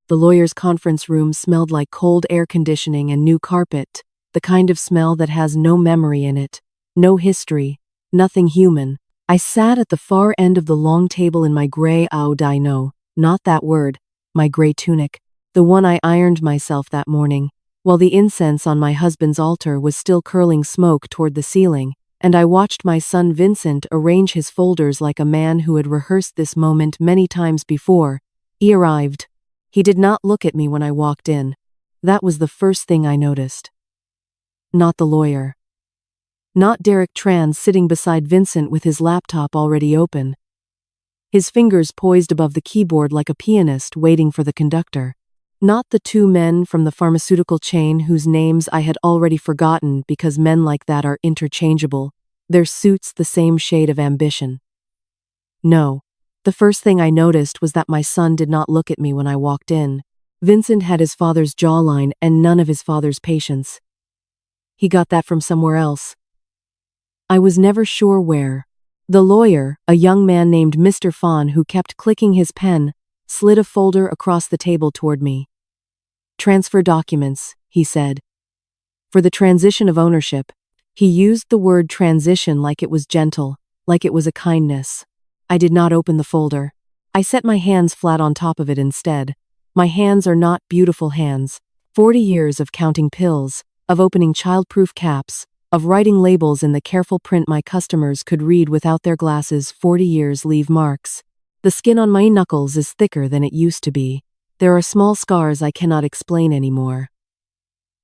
The lawyer's conference room smelled like cold air conditioning and new carpet, the kind of smell that has no memory in it, no history, nothing human. I sat at the far end of the long table in my gray no, not that word, my gray tunic, the one I ironed myself that morning, while the incense on my husband's altar was still curling smoke toward the ceiling, and I watched my son Vincent arrange his folders like a man who had rehearsed this moment many times before. He arrived. He did not look at me when I walked in. That was the first thing I noticed. Not the lawyer. Not Derek Tran sitting beside Vincent with his laptop already open. His fingers poised above the keyboard like a pianist waiting for the conductor. Not the two men from the pharmaceutical chain whose names I had already forgotten because men like that are interchangeable, their suits the same shade of ambition. No. The first thing I noticed was that my son did not look at me when I walked in. Vincent had his father's jawline and none of his father's patience. He got that from somewhere else. I was never sure where. The lawyer, a young man named Mr. Fawn who kept clicking his pen, slid a folder across the table toward me. Transfer documents, he said. For the transition of ownership. He used the word transition like it was gentle, like it was a kindness. I did not open the folder. I set my hands flat on top of it instead. My hands are not beautiful hands. 40 years of counting pills, of opening child-proof caps, of writing labels in the careful print my customers could read without their glasses. 40 years leave marks. The skin on my knuckles is thicker than it used to be. There are small scars I cannot explain anymore.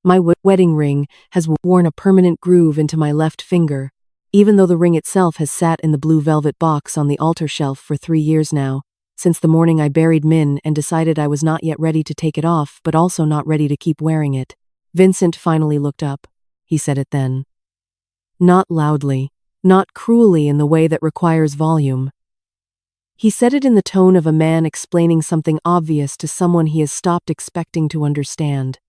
My wedding ring has worn a permanent groove into my left finger, even though the ring itself has sat in the blue velvet box on the altar shelf for 3 years now, since the morning I buried Min and decided I was not yet ready to take it off but also not ready to keep wearing it. Vincent finally looked up. He said it then. Not loudly, not cruelly in the way that requires volume. He said it in the tone of a man explaining something obvious to someone he has stopped expecting to understand.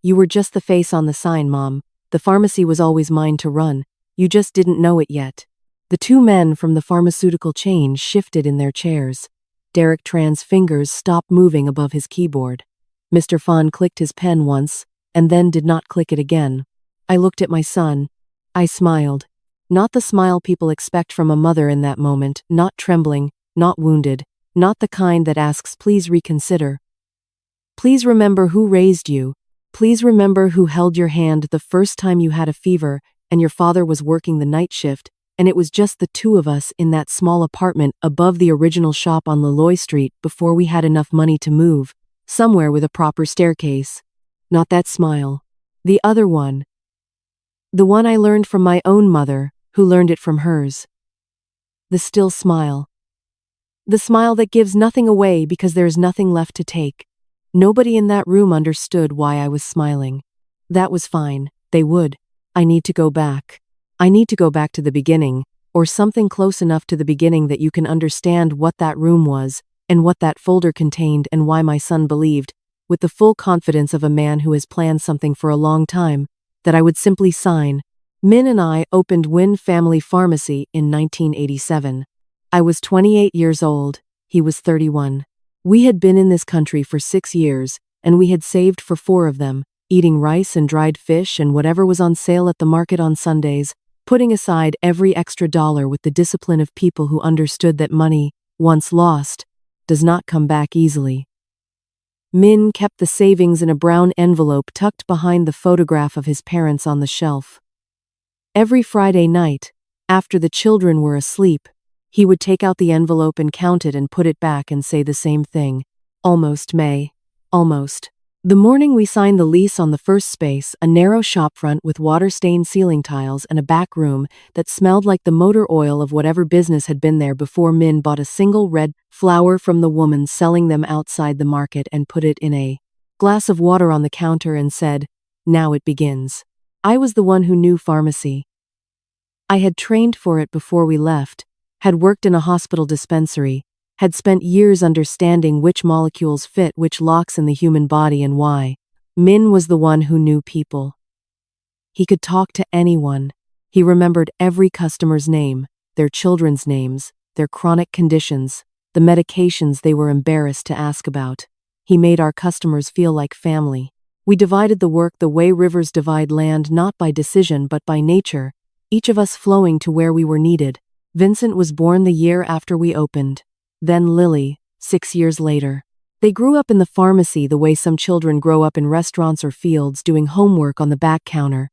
You were just the face on the sign, Mom. The pharmacy was always mine to run. You just didn't know it yet. The two men from the pharmaceutical chain shifted in their chairs. Derek Tran's fingers stopped moving above his keyboard. Mr. Fawn clicked his pen once, and then did not click it again. I looked at my son. I smiled. Not the smile people expect from a mother in that moment, not trembling, not wounded, not the kind that asks, please reconsider. Please remember who raised you. Please remember who held your hand the first time you had a fever, and your father was working the night shift, and it was just the two of us in that small apartment above the original shop on Leloy Street before we had enough money to move, somewhere with a proper staircase. Not that smile. The other one. The one I learned from my own mother, who learned it from hers. The still smile. The smile that gives nothing away because there is nothing left to take. Nobody in that room understood why I was smiling. That was fine. They would. I need to go back. I need to go back to the beginning, or something close enough to the beginning that you can understand what that room was, and what that folder contained and why my son believed, with the full confidence of a man who has planned something for a long time, that I would simply sign. Min and I opened Wynn Family Pharmacy in 1987. I was 28 years old, he was 31. We had been in this country for 6 years, and we had saved for 4 of them, eating rice and dried fish and whatever was on sale at the market on Sundays, putting aside every extra dollar with the discipline of people who understood that money, once lost, does not come back easily. Min kept the savings in a brown envelope tucked behind the photograph of his parents on the shelf. Every Friday night, after the children were asleep, he would take out the envelope and count it and put it back and say the same thing. Almost, May. Almost. The morning we signed the lease on the first space, a narrow shopfront with water-stained ceiling tiles and a back room that smelled like the motor oil of whatever business had been there before Min bought a single red flower from the woman selling them outside the market and put it in a glass of water on the counter and said, "Now it begins." I was the one who knew pharmacy. I had trained for it before we left, had worked in a hospital dispensary, had spent years understanding which molecules fit which locks in the human body and why. Min was the one who knew people. He could talk to anyone. He remembered every customer's name, their children's names, their chronic conditions, the medications they were embarrassed to ask about. He made our customers feel like family. We divided the work the way rivers divide land, not by decision but by nature, each of us flowing to where we were needed. Vincent was born the year after we opened. Then Lily, 6 years later. They grew up in the pharmacy the way some children grow up in restaurants or fields, doing homework on the back counter,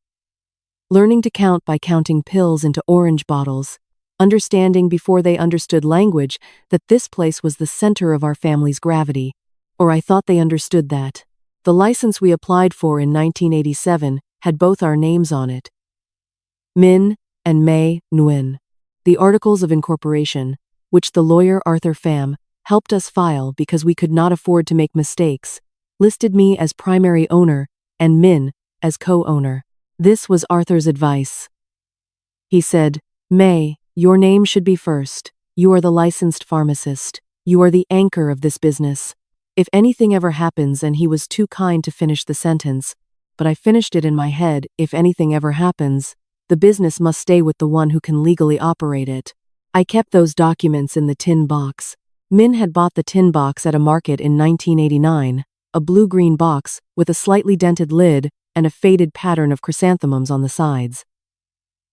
learning to count by counting pills into orange bottles, understanding before they understood language that this place was the center of our family's gravity. Or I thought they understood that. The license we applied for in 1987 had both our names on it. Min and May Nguyen. The articles of incorporation, which the lawyer Arthur Pham helped us file because we could not afford to make mistakes, listed me as primary owner and Min as co-owner. This was Arthur's advice. He said, "May, your name should be first. You are the licensed pharmacist. You are the anchor of this business. If anything ever happens," and he was too kind to finish the sentence, but I finished it in my head, "if anything ever happens, the business must stay with the one who can legally operate it." I kept those documents in the tin box. Min had bought the tin box at a market in 1989, a blue-green box with a slightly dented lid and a faded pattern of chrysanthemums on the sides.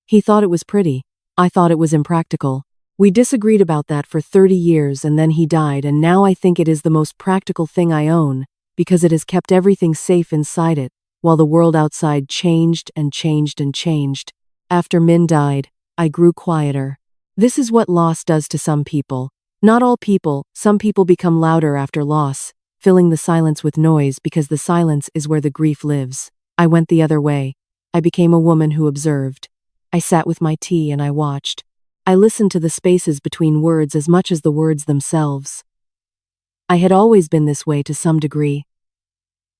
He thought it was pretty. I thought it was impractical. We disagreed about that for 30 years and then he died, and now I think it is the most practical thing I own because it has kept everything safe inside it while the world outside changed and changed and changed. After Min died, I grew quieter. This is what loss does to some people. Not all people, some people become louder after loss, filling the silence with noise because the silence is where the grief lives. I went the other way. I became a woman who observed. I sat with my tea and I watched. I listened to the spaces between words as much as the words themselves. I had always been this way to some degree.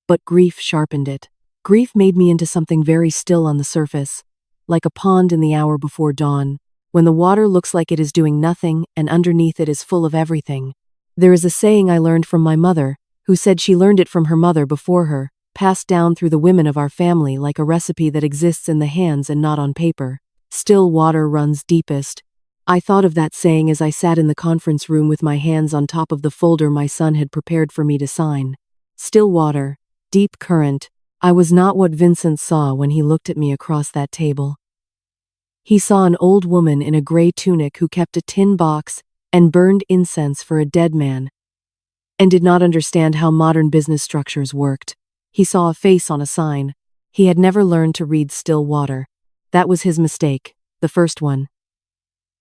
But grief sharpened it. Grief made me into something very still on the surface, like a pond in the hour before dawn, when the water looks like it is doing nothing and underneath it is full of everything. There is a saying I learned from my mother, who said she learned it from her mother before her, passed down through the women of our family like a recipe that exists in the hands and not on paper. Still water runs deepest. I thought of that saying as I sat in the conference room with my hands on top of the folder my son had prepared for me to sign. Still water, deep current. I was not what Vincent saw when he looked at me across that table. He saw an old woman in a gray tunic who kept a tin box and burned incense for a dead man, and did not understand how modern business structures worked. He saw a face on a sign. He had never learned to read still water. That was his mistake, the first one.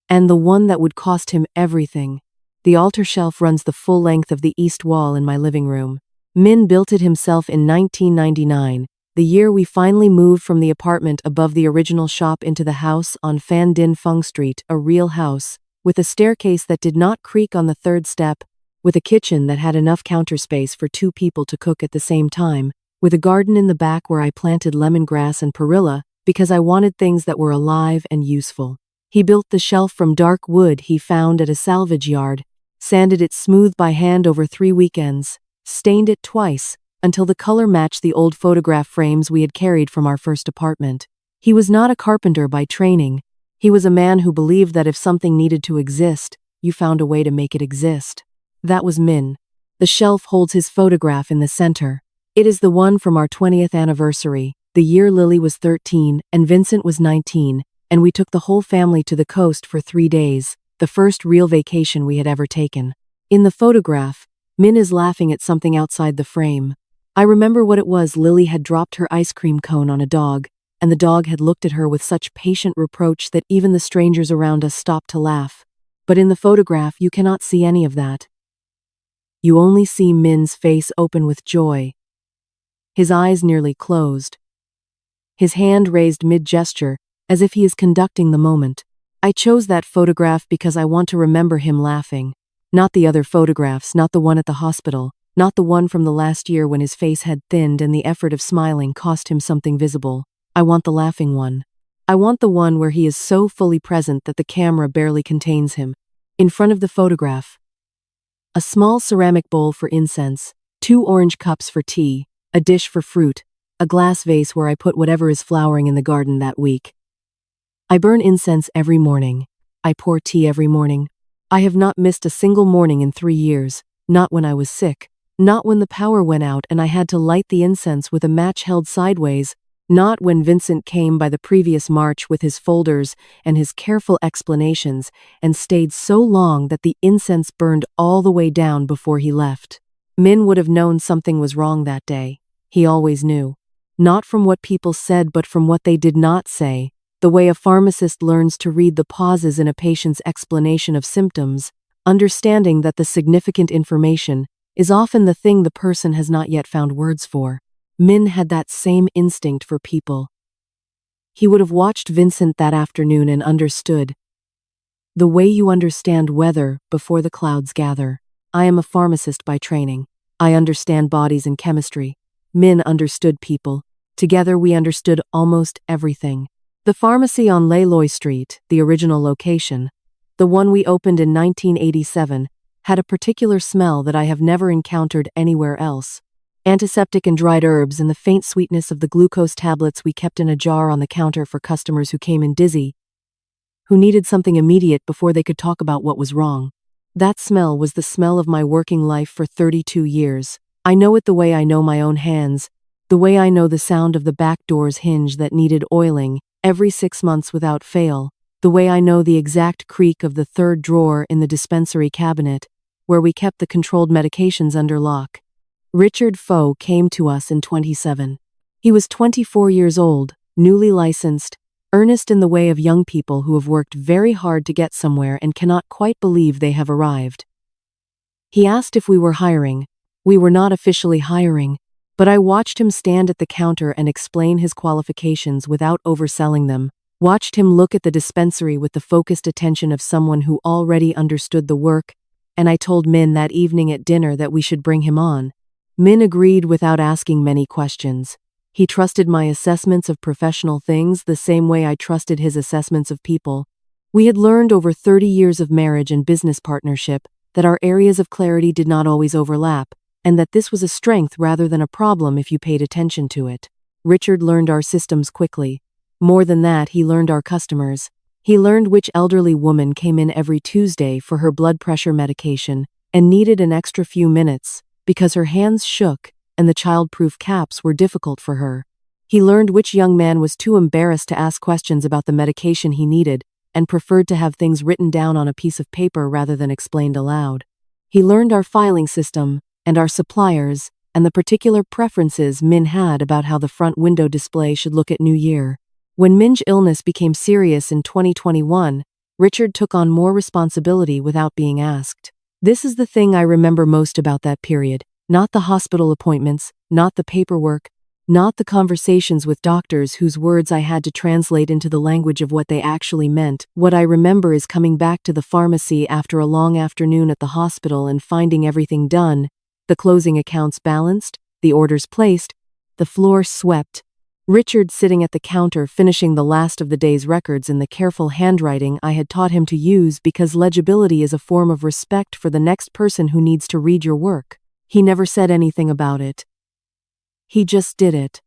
And the one that would cost him everything. The altar shelf runs the full length of the east wall in my living room. Min built it himself in 1999, the year we finally moved from the apartment above the original shop into the house on Phan Dinh Phung Street, a real house, with a staircase that did not creak on the third step, with a kitchen that had enough counter space for 2 people to cook at the same time, with a garden in the back where I planted lemongrass and perilla because I wanted things that were alive and useful. He built the shelf from dark wood he found at a salvage yard, sanded it smooth by hand over 3 weekends, stained it twice, until the color matched the old photograph frames we had carried from our first apartment. He was not a carpenter by training. He was a man who believed that if something needed to exist, you found a way to make it exist. That was Min. The shelf holds his photograph in the center. It is the one from our 20th anniversary, the year Lily was 13 and Vincent was 19, and we took the whole family to the coast for 3 days, the first real vacation we had ever taken. In the photograph, Min is laughing at something outside the frame. I remember what it was. Lily had dropped her ice cream cone on a dog, and the dog had looked at her with such patient reproach that even the strangers around us stopped to laugh. But in the photograph, you cannot see any of that. You only see Min's face open with joy, his eyes nearly closed, his hand raised mid-gesture, as if he is conducting the moment. I chose that photograph because I want to remember him laughing. Not the other photographs, not the one at the hospital, not the one from the last year when his face had thinned and the effort of smiling cost him something visible. I want the laughing one. I want the one where he is so fully present that the camera barely contains him. In front of the photograph, a small ceramic bowl for incense, 2 orange cups for tea, a dish for fruit, a glass vase where I put whatever is flowering in the garden that week. I burn incense every morning. I pour tea every morning. I have not missed a single morning in 3 years, not when I was sick. Not when the power went out and I had to light the incense with a match held sideways. Not when Vincent came by the previous March with his folders and his careful explanations and stayed so long that the incense burned all the way down before he left. Min would have known something was wrong that day. He always knew. Not from what people said but from what they did not say, the way a pharmacist learns to read the pauses in a patient's explanation of symptoms, understanding that the significant information is often the thing the person has not yet found words for. Min had that same instinct for people. He would have watched Vincent that afternoon and understood. The way you understand weather before the clouds gather. I am a pharmacist by training. I understand bodies and chemistry. Min understood people. Together we understood almost everything. The pharmacy on Leloy Street, the original location, the one we opened in 1987, had a particular smell that I have never encountered anywhere else. Antiseptic and dried herbs and the faint sweetness of the glucose tablets we kept in a jar on the counter for customers who came in dizzy, who needed something immediate before they could talk about what was wrong. That smell was the smell of my working life for 32 years. I know it the way I know my own hands, the way I know the sound of the back door's hinge that needed oiling every 6 months without fail, the way I know the exact creak of the third drawer in the dispensary cabinet, where we kept the controlled medications under lock. Richard Foe came to us in 27. He was 24 years old, newly licensed, earnest in the way of young people who have worked very hard to get somewhere and cannot quite believe they have arrived. He asked if we were hiring. We were not officially hiring, but I watched him stand at the counter and explain his qualifications without overselling them, watched him look at the dispensary with the focused attention of someone who already understood the work, and I told Min that evening at dinner that we should bring him on. Min agreed without asking many questions. He trusted my assessments of professional things the same way I trusted his assessments of people. We had learned over 30 years of marriage and business partnership that our areas of clarity did not always overlap, and that this was a strength rather than a problem if you paid attention to it. Richard learned our systems quickly. More than that, he learned our customers. He learned which elderly woman came in every Tuesday for her blood pressure medication and needed an extra few minutes because her hands shook and the child-proof caps were difficult for her. He learned which young man was too embarrassed to ask questions about the medication he needed and preferred to have things written down on a piece of paper rather than explained aloud. He learned our filing system and our suppliers and the particular preferences Min had about how the front window display should look at New Year. When Min's illness became serious in 2021, Richard took on more responsibility without being asked. This is the thing I remember most about that period, not the hospital appointments, not the paperwork, not the conversations with doctors whose words I had to translate into the language of what they actually meant. What I remember is coming back to the pharmacy after a long afternoon at the hospital and finding everything done, the closing accounts balanced, the orders placed, the floor swept, Richard sitting at the counter finishing the last of the day's records in the careful handwriting I had taught him to use because legibility is a form of respect for the next person who needs to read your work. He never said anything about it. He just did it.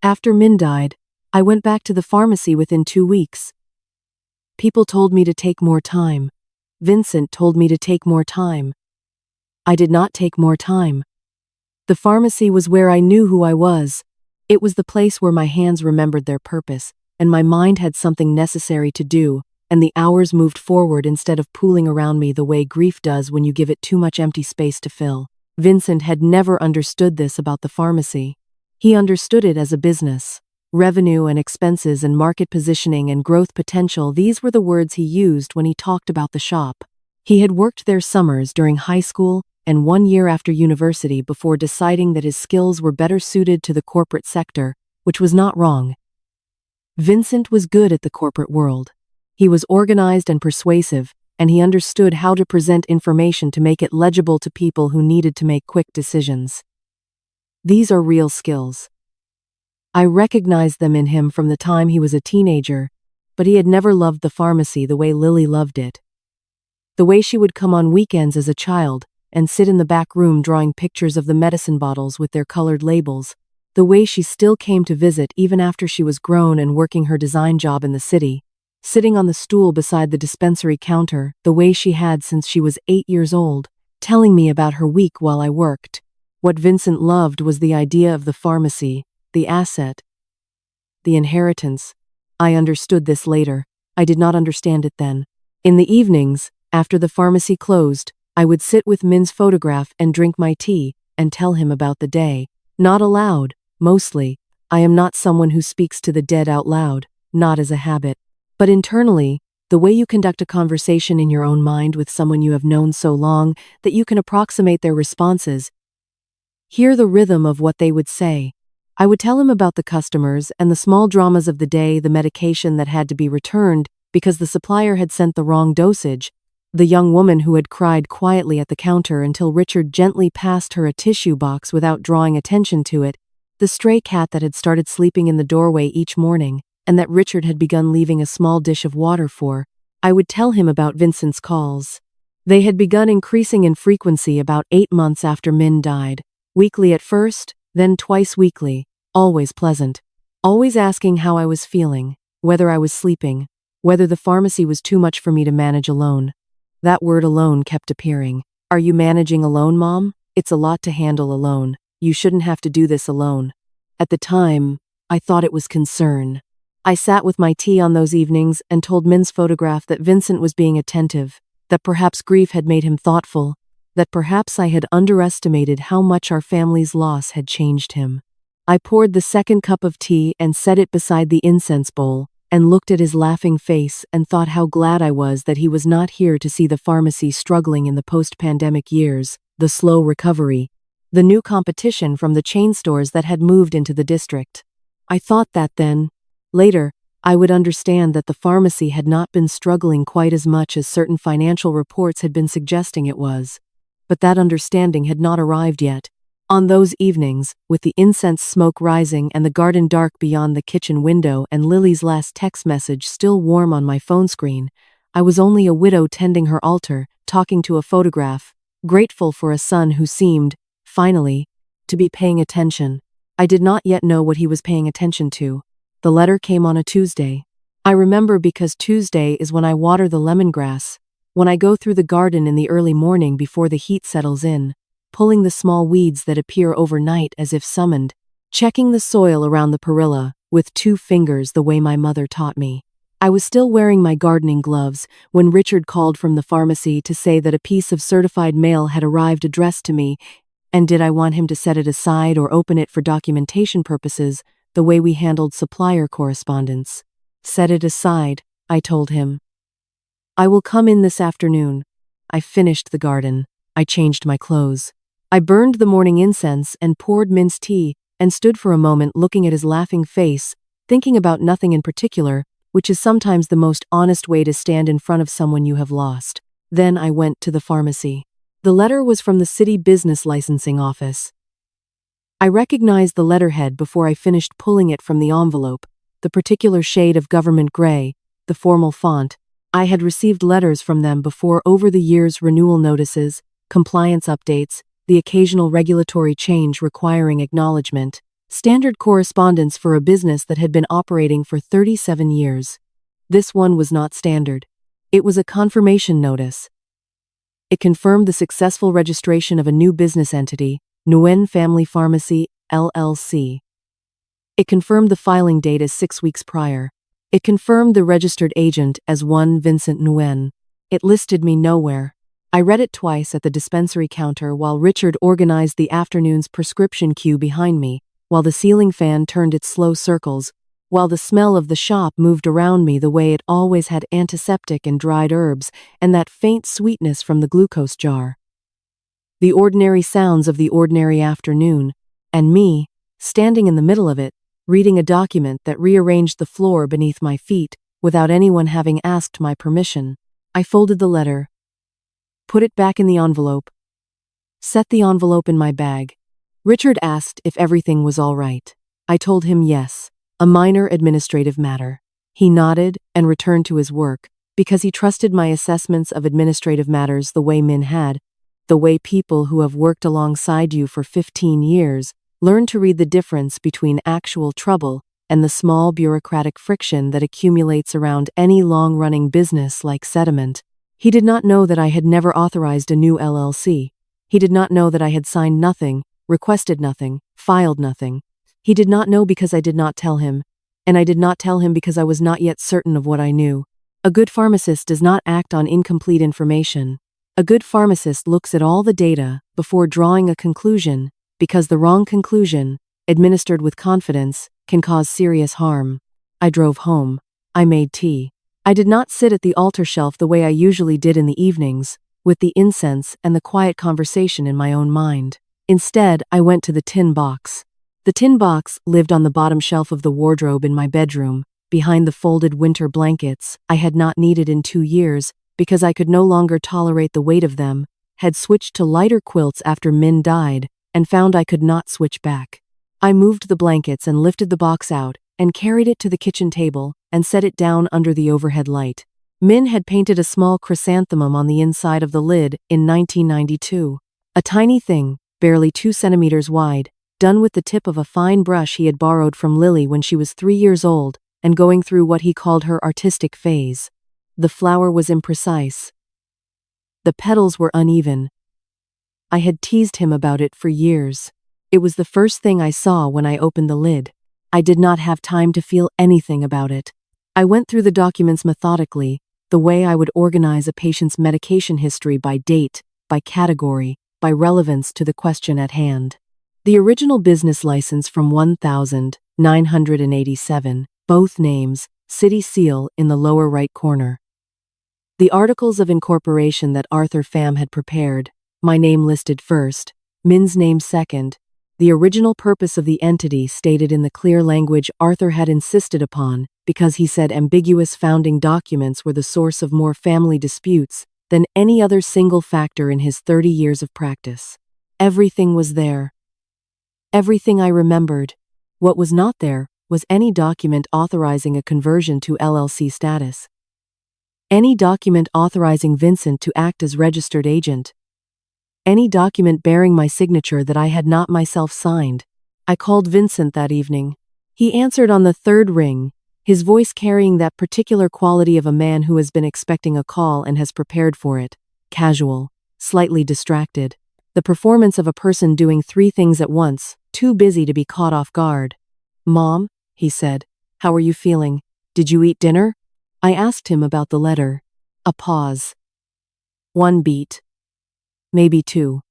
After Min died, I went back to the pharmacy within 2 weeks. People told me to take more time. Vincent told me to take more time. I did not take more time. The pharmacy was where I knew who I was. It was the place where my hands remembered their purpose, and my mind had something necessary to do, and the hours moved forward instead of pooling around me the way grief does when you give it too much empty space to fill. Vincent had never understood this about the pharmacy. He understood it as a business. Revenue and expenses and market positioning and growth potential, these were the words he used when he talked about the shop. He had worked there summers during high school and 1 year after university before deciding that his skills were better suited to the corporate sector, which was not wrong. Vincent was good at the corporate world. He was organized and persuasive, and he understood how to present information to make it legible to people who needed to make quick decisions. These are real skills. I recognized them in him from the time he was a teenager, but he had never loved the pharmacy the way Lily loved it. The way she would come on weekends as a child and sit in the back room drawing pictures of the medicine bottles with their colored labels, the way she still came to visit even after she was grown and working her design job in the city, sitting on the stool beside the dispensary counter, the way she had since she was 8 years old, telling me about her week while I worked. What Vincent loved was the idea of the pharmacy, the asset, the inheritance. I understood this later. I did not understand it then. In the evenings, after the pharmacy closed, I would sit with Min's photograph and drink my tea and tell him about the day. Not aloud, mostly. I am not someone who speaks to the dead out loud, not as a habit. But internally, the way you conduct a conversation in your own mind with someone you have known so long that you can approximate their responses. Hear the rhythm of what they would say. I would tell him about the customers and the small dramas of the day, the medication that had to be returned because the supplier had sent the wrong dosage, the young woman who had cried quietly at the counter until Richard gently passed her a tissue box without drawing attention to it, the stray cat that had started sleeping in the doorway each morning, and that Richard had begun leaving a small dish of water for. I would tell him about Vincent's calls. They had begun increasing in frequency about 8 months after Min died. Weekly at first, then twice weekly, always pleasant. Always asking how I was feeling, whether I was sleeping, whether the pharmacy was too much for me to manage alone. That word alone kept appearing. Are you managing alone, Mom? It's a lot to handle alone. You shouldn't have to do this alone. At the time, I thought it was concern. I sat with my tea on those evenings and told Min's photograph that Vincent was being attentive, that perhaps grief had made him thoughtful, that perhaps I had underestimated how much our family's loss had changed him. I poured the second cup of tea and set it beside the incense bowl, and looked at his laughing face and thought how glad I was that he was not here to see the pharmacy struggling in the post-pandemic years, the slow recovery, the new competition from the chain stores that had moved into the district. I thought that then, later, I would understand that the pharmacy had not been struggling quite as much as certain financial reports had been suggesting it was. But that understanding had not arrived yet. On those evenings, with the incense smoke rising and the garden dark beyond the kitchen window and Lily's last text message still warm on my phone screen, I was only a widow tending her altar, talking to a photograph, grateful for a son who seemed, finally, to be paying attention. I did not yet know what he was paying attention to. The letter came on a Tuesday. I remember because Tuesday is when I water the lemongrass, when I go through the garden in the early morning before the heat settles in, pulling the small weeds that appear overnight as if summoned, checking the soil around the perilla with 2 fingers the way my mother taught me. I was still wearing my gardening gloves when Richard called from the pharmacy to say that a piece of certified mail had arrived addressed to me, and did I want him to set it aside or open it for documentation purposes, the way we handled supplier correspondence. Set it aside, I told him. I will come in this afternoon. I finished the garden. I changed my clothes. I burned the morning incense and poured Min's tea and stood for a moment looking at his laughing face, thinking about nothing in particular, which is sometimes the most honest way to stand in front of someone you have lost. Then I went to the pharmacy. The letter was from the city business licensing office. I recognized the letterhead before I finished pulling it from the envelope, the particular shade of government gray, the formal font. I had received letters from them before over the years, renewal notices, compliance updates, the occasional regulatory change requiring acknowledgement, standard correspondence for a business that had been operating for 37 years. This one was not standard. It was a confirmation notice. It confirmed the successful registration of a new business entity, Nguyen Family Pharmacy, LLC. It confirmed the filing date as 6 weeks prior. It confirmed the registered agent as one Vincent Nguyen. It listed me nowhere. I read it twice at the dispensary counter while Richard organized the afternoon's prescription queue behind me, while the ceiling fan turned its slow circles, while the smell of the shop moved around me the way it always had, antiseptic and dried herbs, and that faint sweetness from the glucose jar. The ordinary sounds of the ordinary afternoon, and me, standing in the middle of it, reading a document that rearranged the floor beneath my feet without anyone having asked my permission. I folded the letter, put it back in the envelope, set the envelope in my bag. Richard asked if everything was all right. I told him yes, a minor administrative matter. He nodded and returned to his work, because he trusted my assessments of administrative matters the way Min had, the way people who have worked alongside you for 15 years learn to read the difference between actual trouble and the small bureaucratic friction that accumulates around any long-running business like sediment. He did not know that I had never authorized a new LLC. He did not know that I had signed nothing, requested nothing, filed nothing. He did not know because I did not tell him, and I did not tell him because I was not yet certain of what I knew. A good pharmacist does not act on incomplete information. A good pharmacist looks at all the data before drawing a conclusion, because the wrong conclusion, administered with confidence, can cause serious harm. I drove home. I made tea. I did not sit at the altar shelf the way I usually did in the evenings, with the incense and the quiet conversation in my own mind. Instead, I went to the tin box. The tin box lived on the bottom shelf of the wardrobe in my bedroom, behind the folded winter blankets I had not needed in 2 years because I could no longer tolerate the weight of them, had switched to lighter quilts after Min died, and found I could not switch back. I moved the blankets and lifted the box out, and carried it to the kitchen table, and set it down under the overhead light. Min had painted a small chrysanthemum on the inside of the lid in 1992. A tiny thing, barely 2 centimeters wide, done with the tip of a fine brush he had borrowed from Lily when she was 3 years old, and going through what he called her artistic phase. The flower was imprecise. The petals were uneven. I had teased him about it for years. It was the first thing I saw when I opened the lid. I did not have time to feel anything about it. I went through the documents methodically, the way I would organize a patient's medication history by date, by category, by relevance to the question at hand. The original business license from 1987, both names, city seal in the lower right corner. The articles of incorporation that Arthur Pham had prepared, my name listed first, Min's name second. The original purpose of the entity stated in the clear language Arthur had insisted upon, because he said ambiguous founding documents were the source of more family disputes than any other single factor in his 30 years of practice. Everything was there. Everything I remembered. What was not there was any document authorizing a conversion to LLC status. Any document authorizing Vincent to act as registered agent. Any document bearing my signature that I had not myself signed. I called Vincent that evening. He answered on the third ring, his voice carrying that particular quality of a man who has been expecting a call and has prepared for it. Casual, slightly distracted. The performance of a person doing 3 things at once, too busy to be caught off guard. "Mom," he said, "how are you feeling? Did you eat dinner?" I asked him about the letter. A pause. 1 beat. Maybe 2.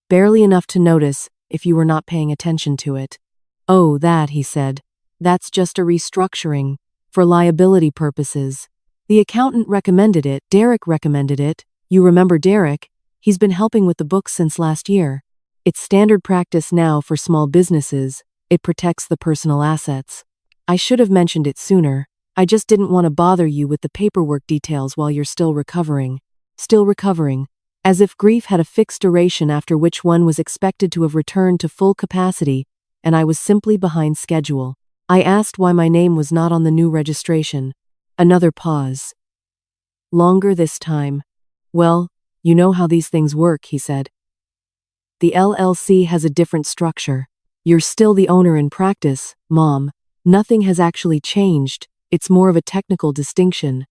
Barely enough to notice if you were not paying attention to it. "Oh, that," he said. "That's just a restructuring, for liability purposes. The accountant recommended it, Derek recommended it. You remember Derek? He's been helping with the books since last year. It's standard practice now for small businesses. It protects the personal assets. I should have mentioned it sooner. I just didn't want to bother you with the paperwork details while you're still recovering." Still recovering. As if grief had a fixed duration after which one was expected to have returned to full capacity, and I was simply behind schedule. I asked why my name was not on the new registration. Another pause. Longer this time. "Well, you know how these things work," he said. "The LLC has a different structure. You're still the owner in practice, Mom. Nothing has actually changed. It's more of a technical distinction.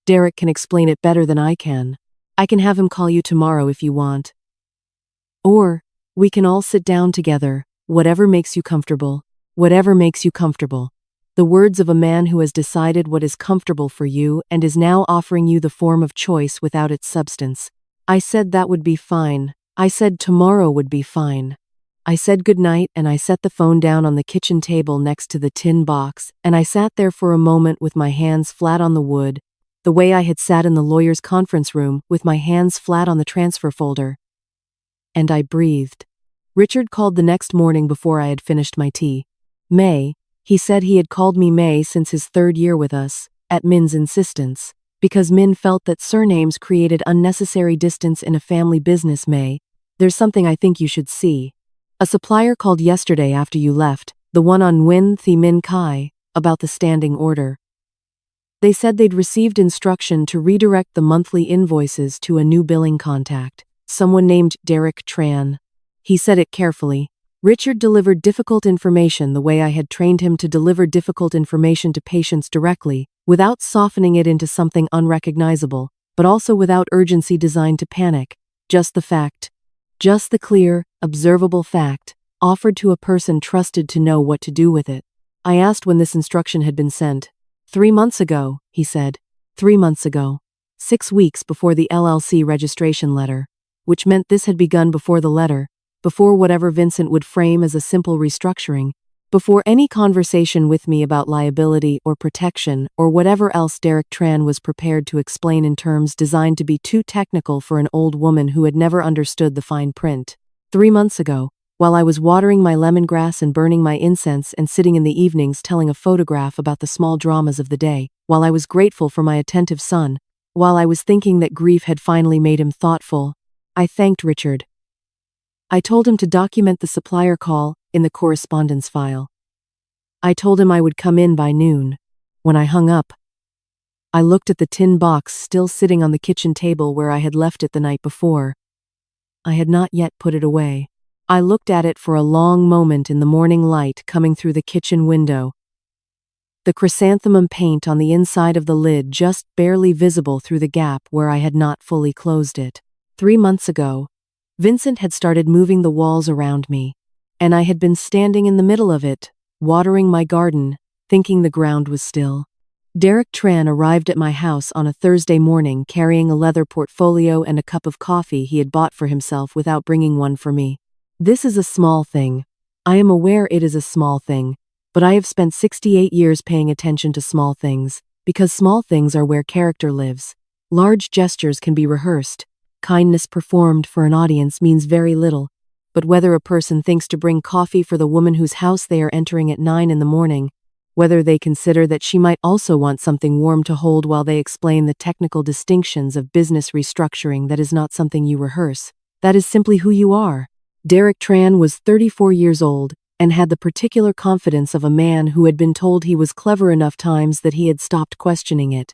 Derek can explain it better than I can. I can have him call you tomorrow if you want. Or, we can all sit down together, whatever makes you comfortable. Whatever makes you comfortable." The words of a man who has decided what is comfortable for you and is now offering you the form of choice without its substance. I said that would be fine. I said tomorrow would be fine. I said goodnight and I set the phone down on the kitchen table next to the tin box, and I sat there for a moment with my hands flat on the wood, the way I had sat in the lawyer's conference room with my hands flat on the transfer folder. And I breathed. Richard called the next morning before I had finished my tea. May, he said he had called me May since his 3rd year with us, at Min's insistence, because Min felt that surnames created unnecessary distance in a family business. "May, there's something I think you should see. A supplier called yesterday after you left, the one on Nguyen Thi Minh Khai, about the standing order. They said they'd received instruction to redirect the monthly invoices to a new billing contact, someone named Derek Tran." He said it carefully. Richard delivered difficult information the way I had trained him to deliver difficult information to patients directly, without softening it into something unrecognizable, but also without urgency designed to panic. Just the fact. Just the clear, observable fact, offered to a person trusted to know what to do with it. I asked when this instruction had been sent. 3 months ago, he said. 3 months ago. 6 weeks before the LLC registration letter, which meant this had begun before the letter, before whatever Vincent would frame as a simple restructuring, before any conversation with me about liability or protection or whatever else Derek Tran was prepared to explain in terms designed to be too technical for an old woman who had never understood the fine print. 3 months ago, while I was watering my lemongrass and burning my incense and sitting in the evenings telling a photograph about the small dramas of the day, while I was grateful for my attentive son, while I was thinking that grief had finally made him thoughtful, I thanked Richard. I told him to document the supplier call in the correspondence file. I told him I would come in by noon. When I hung up, I looked at the tin box still sitting on the kitchen table where I had left it the night before. I had not yet put it away. I looked at it for a long moment in the morning light coming through the kitchen window. The chrysanthemum paint on the inside of the lid just barely visible through the gap where I had not fully closed it. 3 months ago, Vincent had started moving the walls around me, and I had been standing in the middle of it, watering my garden, thinking the ground was still. Derek Tran arrived at my house on a Thursday morning carrying a leather portfolio and a cup of coffee he had bought for himself without bringing one for me. This is a small thing. I am aware it is a small thing, but I have spent 68 years paying attention to small things, because small things are where character lives. Large gestures can be rehearsed. Kindness performed for an audience means very little, but whether a person thinks to bring coffee for the woman whose house they are entering at 9 in the morning, whether they consider that she might also want something warm to hold while they explain the technical distinctions of business restructuring, that is not something you rehearse. That is simply who you are. Derek Tran was 34 years old and had the particular confidence of a man who had been told he was clever enough times that he had stopped questioning it.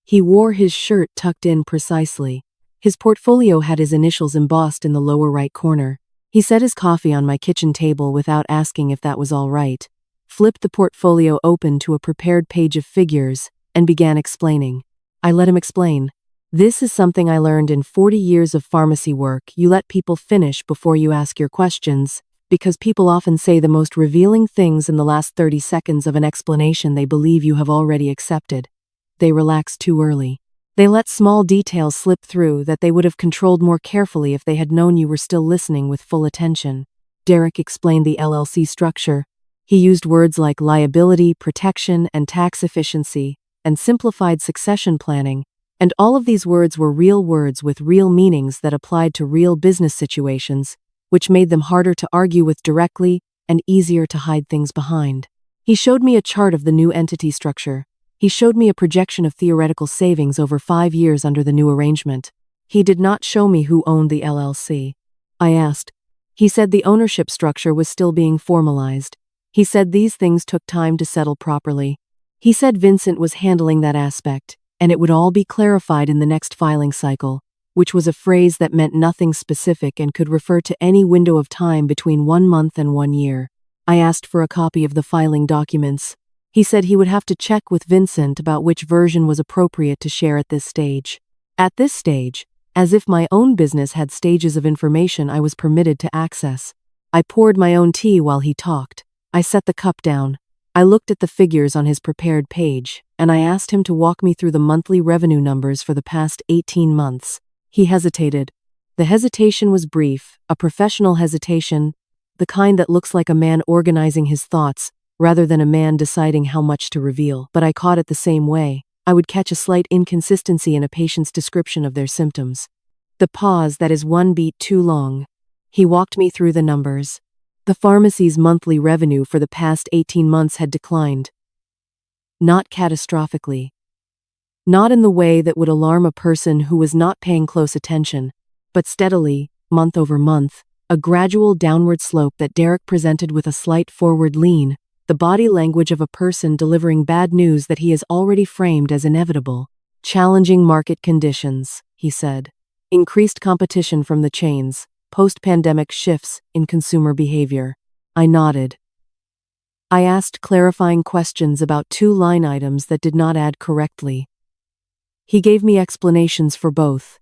He wore his shirt tucked in precisely. His portfolio had his initials embossed in the lower right corner. He set his coffee on my kitchen table without asking if that was all right, flipped the portfolio open to a prepared page of figures, and began explaining. I let him explain. This is something I learned in 40 years of pharmacy work. You let people finish before you ask your questions, because people often say the most revealing things in the last 30 seconds of an explanation they believe you have already accepted. They relax too early. They let small details slip through that they would have controlled more carefully if they had known you were still listening with full attention. Derek explained the LLC structure. He used words like liability, protection, and tax efficiency, and simplified succession planning. And all of these words were real words with real meanings that applied to real business situations, which made them harder to argue with directly and easier to hide things behind. He showed me a chart of the new entity structure. He showed me a projection of theoretical savings over 5 years under the new arrangement. He did not show me who owned the LLC. I asked. He said the ownership structure was still being formalized. He said these things took time to settle properly. He said Vincent was handling that aspect, and it would all be clarified in the next filing cycle, which was a phrase that meant nothing specific and could refer to any window of time between 1 month and 1 year. I asked for a copy of the filing documents. He said he would have to check with Vincent about which version was appropriate to share at this stage. At this stage, as if my own business had stages of information I was permitted to access. I poured my own tea while he talked. I set the cup down. I looked at the figures on his prepared page, and I asked him to walk me through the monthly revenue numbers for the past 18 months. He hesitated. The hesitation was brief, a professional hesitation, the kind that looks like a man organizing his thoughts, rather than a man deciding how much to reveal. But I caught it the same way. I would catch a slight inconsistency in a patient's description of their symptoms. The pause that is one beat too long. He walked me through the numbers. The pharmacy's monthly revenue for the past 18 months had declined. Not catastrophically. Not in the way that would alarm a person who was not paying close attention, but steadily, month over month, a gradual downward slope that Derek presented with a slight forward lean, the body language of a person delivering bad news that he has already framed as inevitable. Challenging market conditions, he said. Increased competition from the chains. Post-pandemic shifts in consumer behavior. I nodded. I asked clarifying questions about 2 line items that did not add correctly. He gave me explanations for both.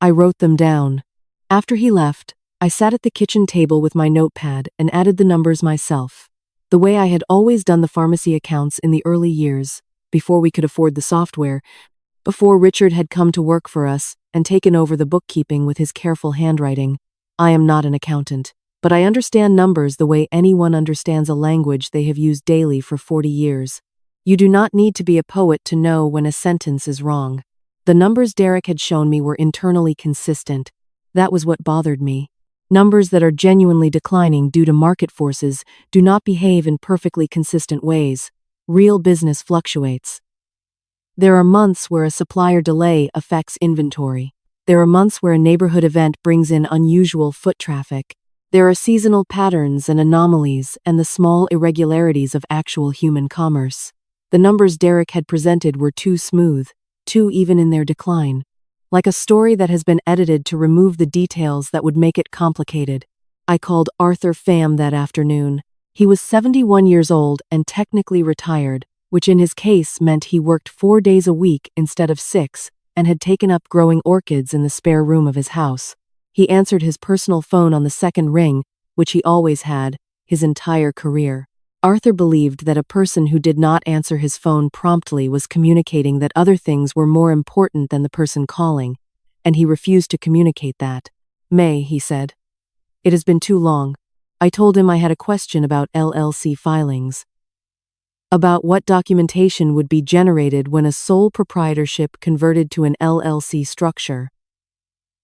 I wrote them down. After he left, I sat at the kitchen table with my notepad and added the numbers myself. The way I had always done the pharmacy accounts in the early years, before we could afford the software, before Richard had come to work for us and taken over the bookkeeping with his careful handwriting. I am not an accountant, but I understand numbers the way anyone understands a language they have used daily for 40 years. You do not need to be a poet to know when a sentence is wrong. The numbers Derek had shown me were internally consistent. That was what bothered me. Numbers that are genuinely declining due to market forces do not behave in perfectly consistent ways. Real business fluctuates. There are months where a supplier delay affects inventory. There are months where a neighborhood event brings in unusual foot traffic. There are seasonal patterns and anomalies and the small irregularities of actual human commerce. The numbers Derek had presented were too smooth, too even in their decline. Like a story that has been edited to remove the details that would make it complicated. I called Arthur Pham that afternoon. He was 71 years old and technically retired, which in his case meant he worked 4 days a week instead of 6, and had taken up growing orchids in the spare room of his house. He answered his personal phone on the second ring, which he always had, his entire career. Arthur believed that a person who did not answer his phone promptly was communicating that other things were more important than the person calling, and he refused to communicate that. "May," he said. "It has been too long." I told him I had a question about LLC filings. About what documentation would be generated when a sole proprietorship converted to an LLC structure.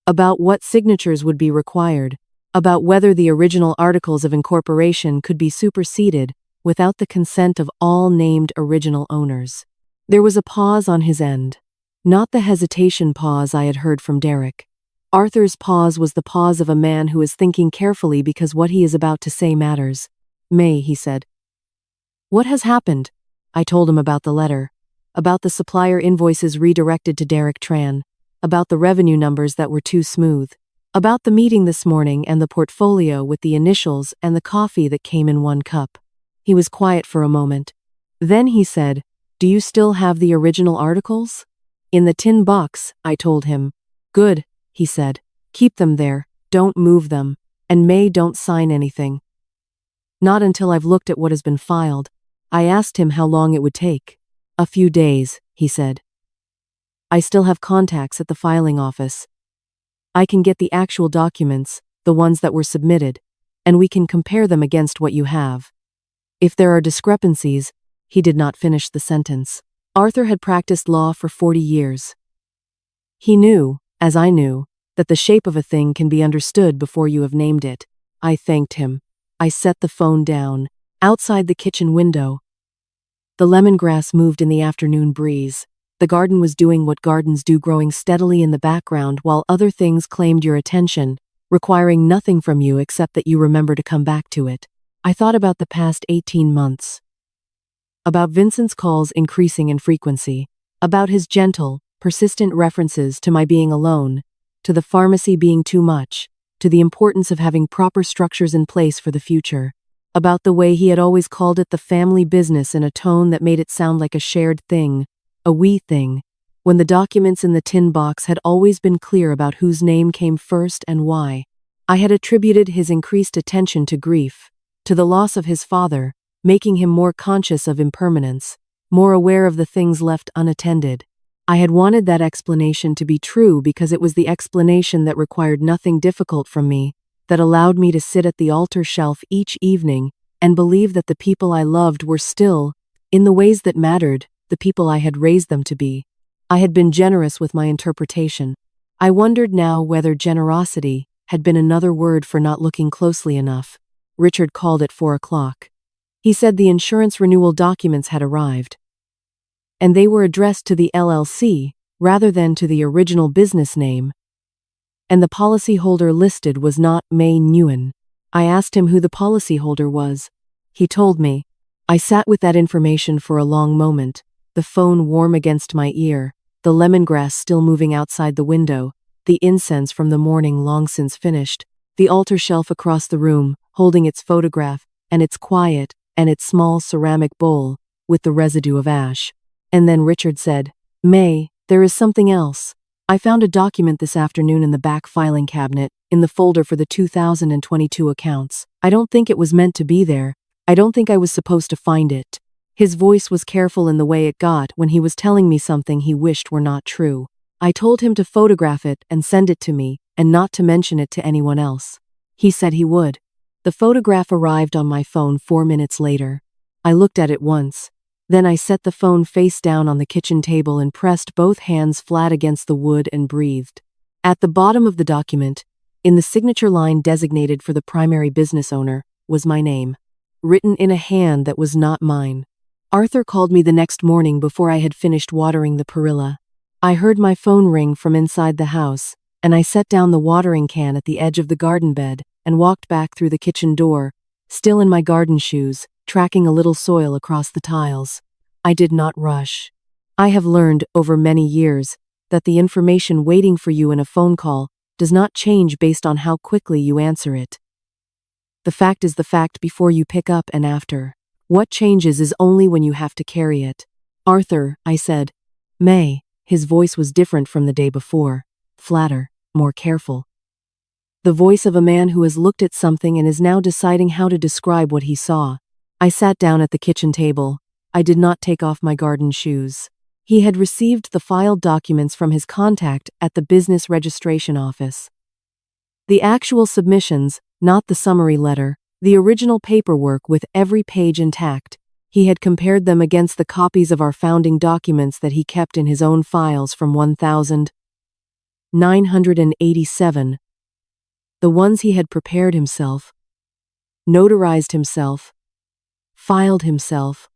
About what signatures would be required. About whether the original articles of incorporation could be superseded without the consent of all named original owners. There was a pause on his end. Not the hesitation pause I had heard from Derek. Arthur's pause was the pause of a man who is thinking carefully because what he is about to say matters. "May," he said. "What has happened?" I told him about the letter. About the supplier invoices redirected to Derek Tran. About the revenue numbers that were too smooth. About the meeting this morning and the portfolio with the initials and the coffee that came in 1 cup. He was quiet for a moment. Then he said, "Do you still have the original articles?" "In the tin box," I told him. "Good," he said. "Keep them there, don't move them, and May, don't sign anything." "Not until I've looked at what has been filed." I asked him how long it would take. "A few days," he said. "I still have contacts at the filing office. I can get the actual documents, the ones that were submitted, and we can compare them against what you have. If there are discrepancies," he did not finish the sentence. Arthur had practiced law for 40 years. He knew, as I knew, that the shape of a thing can be understood before you have named it. I thanked him. I set the phone down. Outside the kitchen window, the lemongrass moved in the afternoon breeze. The garden was doing what gardens do, growing steadily in the background while other things claimed your attention, requiring nothing from you except that you remember to come back to it. I thought about the past 18 months. About Vincent's calls increasing in frequency. About his gentle, persistent references to my being alone, to the pharmacy being too much, to the importance of having proper structures in place for the future. About the way he had always called it the family business in a tone that made it sound like a shared thing, a we thing, when the documents in the tin box had always been clear about whose name came first and why. I had attributed his increased attention to grief, to the loss of his father, making him more conscious of impermanence, more aware of the things left unattended. I had wanted that explanation to be true because it was the explanation that required nothing difficult from me, that allowed me to sit at the altar shelf each evening and believe that the people I loved were still, in the ways that mattered, the people I had raised them to be. I had been generous with my interpretation. I wondered now whether generosity had been another word for not looking closely enough. Richard called at 4 o'clock. He said the insurance renewal documents had arrived, and they were addressed to the LLC rather than to the original business name, and the policyholder listed was not May Nguyen. I asked him who the policyholder was. He told me. I sat with that information for a long moment, the phone warm against my ear, the lemongrass still moving outside the window, the incense from the morning long since finished, the altar shelf across the room, holding its photograph, and its quiet, and its small ceramic bowl, with the residue of ash. And then Richard said, "May, there is something else." I found a document this afternoon in the back filing cabinet, in the folder for the 2022 accounts. I don't think it was meant to be there. I don't think I was supposed to find it. His voice was careful in the way it got when he was telling me something he wished were not true. I told him to photograph it and send it to me, and not to mention it to anyone else. He said he would. The photograph arrived on my phone 4 minutes later. I looked at it once. Then I set the phone face down on the kitchen table and pressed both hands flat against the wood and breathed. At the bottom of the document, in the signature line designated for the primary business owner, was my name, written in a hand that was not mine. Arthur called me the next morning before I had finished watering the perilla. I heard my phone ring from inside the house, and I set down the watering can at the edge of the garden bed and walked back through the kitchen door, still in my garden shoes, tracking a little soil across the tiles. I did not rush. I have learned over many years that the information waiting for you in a phone call does not change based on how quickly you answer it. The fact is the fact before you pick up and after. What changes is only when you have to carry it. Arthur, I said. May. His voice was different from the day before. Flatter, more careful. The voice of a man who has looked at something and is now deciding how to describe what he saw. I sat down at the kitchen table. I did not take off my garden shoes. He had received the filed documents from his contact at the business registration office. The actual submissions, not the summary letter, the original paperwork with every page intact. He had compared them against the copies of our founding documents that he kept in his own files from 1987. The ones he had prepared himself, notarized himself, filed himself.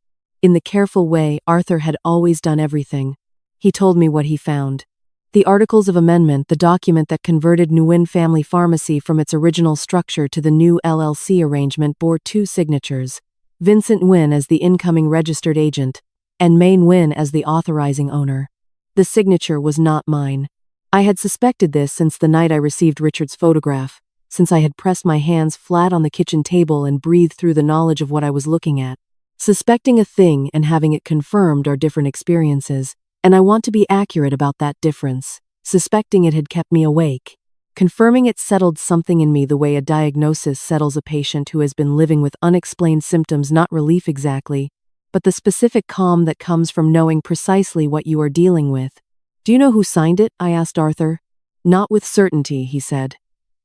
In the careful way Arthur had always done everything. He told me what he found. The Articles of Amendment, the document that converted Nguyen Family Pharmacy from its original structure to the new LLC arrangement, bore 2 signatures, Vincent Nguyen as the incoming registered agent, and May Nguyen as the authorizing owner. The signature was not mine. I had suspected this since the night I received Richard's photograph, since I had pressed my hands flat on the kitchen table and breathed through the knowledge of what I was looking at. Suspecting a thing and having it confirmed are different experiences, and I want to be accurate about that difference. Suspecting it had kept me awake. Confirming it settled something in me the way a diagnosis settles a patient who has been living with unexplained symptoms, not relief exactly, but the specific calm that comes from knowing precisely what you are dealing with. Do you know who signed it? I asked Arthur. Not with certainty, he said.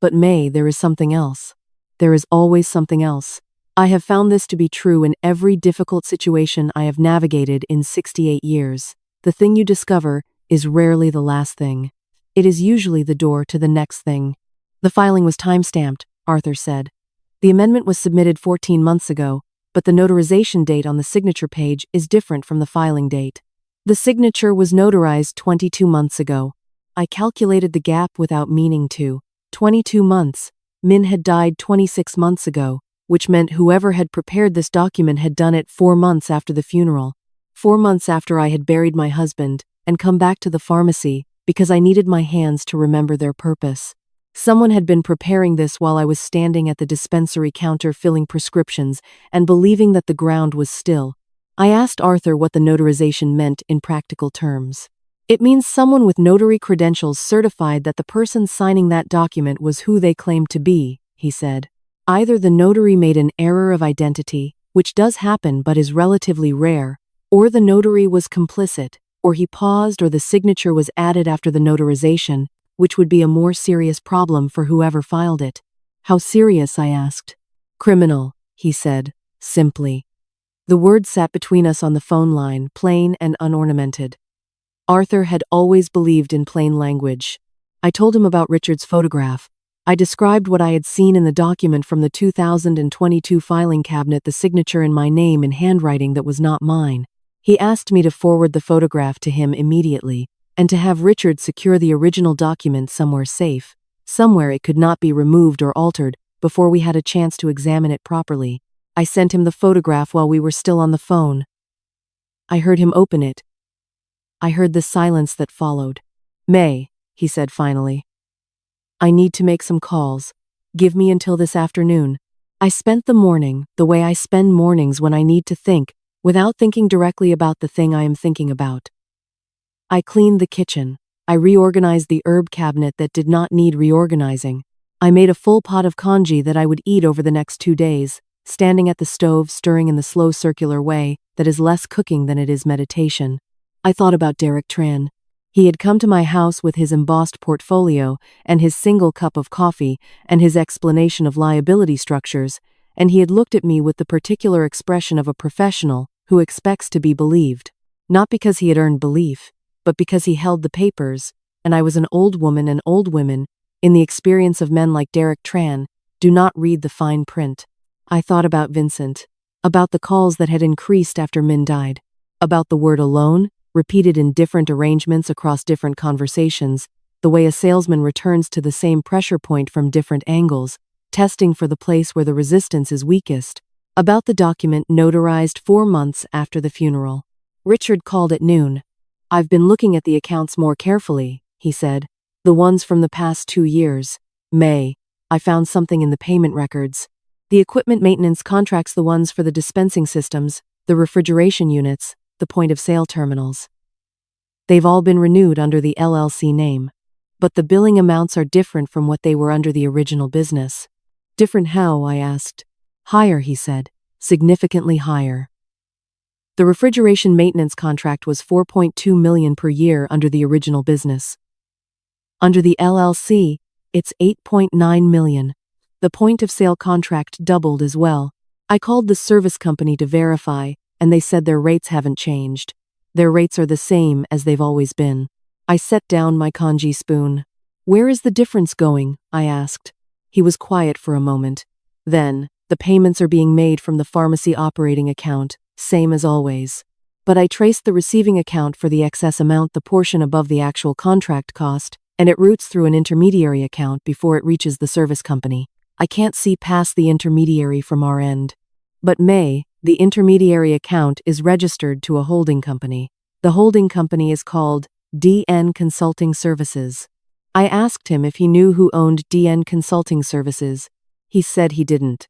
But May, there is something else. There is always something else. I have found this to be true in every difficult situation I have navigated in 68 years. The thing you discover is rarely the last thing. It is usually the door to the next thing. The filing was time-stamped, Arthur said. The amendment was submitted 14 months ago, but the notarization date on the signature page is different from the filing date. The signature was notarized 22 months ago. I calculated the gap without meaning to. 22 months. Min had died 26 months ago, which meant whoever had prepared this document had done it 4 months after the funeral. 4 months after I had buried my husband and come back to the pharmacy because I needed my hands to remember their purpose. Someone had been preparing this while I was standing at the dispensary counter filling prescriptions and believing that the ground was still. I asked Arthur what the notarization meant in practical terms. It means someone with notary credentials certified that the person signing that document was who they claimed to be, he said. Either the notary made an error of identity, which does happen but is relatively rare, or the notary was complicit, or he paused, or the signature was added after the notarization, which would be a more serious problem for whoever filed it. How serious? I asked. Criminal, he said, simply. The words sat between us on the phone line, plain and unornamented. Arthur had always believed in plain language. I told him about Richard's photograph. I described what I had seen in the document from the 2022 filing cabinet, the signature in my name in handwriting that was not mine. He asked me to forward the photograph to him immediately, and to have Richard secure the original document somewhere safe, somewhere it could not be removed or altered, before we had a chance to examine it properly. I sent him the photograph while we were still on the phone. I heard him open it. I heard the silence that followed. May, he said finally. I need to make some calls. Give me until this afternoon. I spent the morning, the way I spend mornings when I need to think, without thinking directly about the thing I am thinking about. I cleaned the kitchen. I reorganized the herb cabinet that did not need reorganizing. I made a full pot of congee that I would eat over the next 2 days, standing at the stove stirring in the slow circular way that is less cooking than it is meditation. I thought about Derek Tran. He had come to my house with his embossed portfolio and his single cup of coffee and his explanation of liability structures, and he had looked at me with the particular expression of a professional who expects to be believed. Not because he had earned belief, but because he held the papers, and I was an old woman, and old women, in the experience of men like Derek Tran, do not read the fine print. I thought about Vincent, about the calls that had increased after Min died, about the word alone, repeated in different arrangements across different conversations, the way a salesman returns to the same pressure point from different angles, testing for the place where the resistance is weakest, about the document notarized 4 months after the funeral. Richard called at noon. "I've been looking at the accounts more carefully," he said. "The ones from the past 2 years. May, I found something in the payment records. The equipment maintenance contracts, the ones for the dispensing systems, the refrigeration units, the point-of-sale terminals. They've all been renewed under the LLC name. But the billing amounts are different from what they were under the original business." "Different how?" I asked. "Higher," he said. "Significantly higher. The refrigeration maintenance contract was $4.2 million per year under the original business. Under the LLC, it's $8.9 million. The point-of-sale contract doubled as well. I called the service company to verify, and they said their rates haven't changed. Their rates are the same as they've always been." I set down my congee spoon. "Where is the difference going?" I asked. He was quiet for a moment. "Then, the payments are being made from the pharmacy operating account, same as always. But I traced the receiving account for the excess amount, the portion above the actual contract cost, and it routes through an intermediary account before it reaches the service company. I can't see past the intermediary from our end. But May, the intermediary account is registered to a holding company. The holding company is called DN Consulting Services." I asked him if he knew who owned DN Consulting Services. He said he didn't.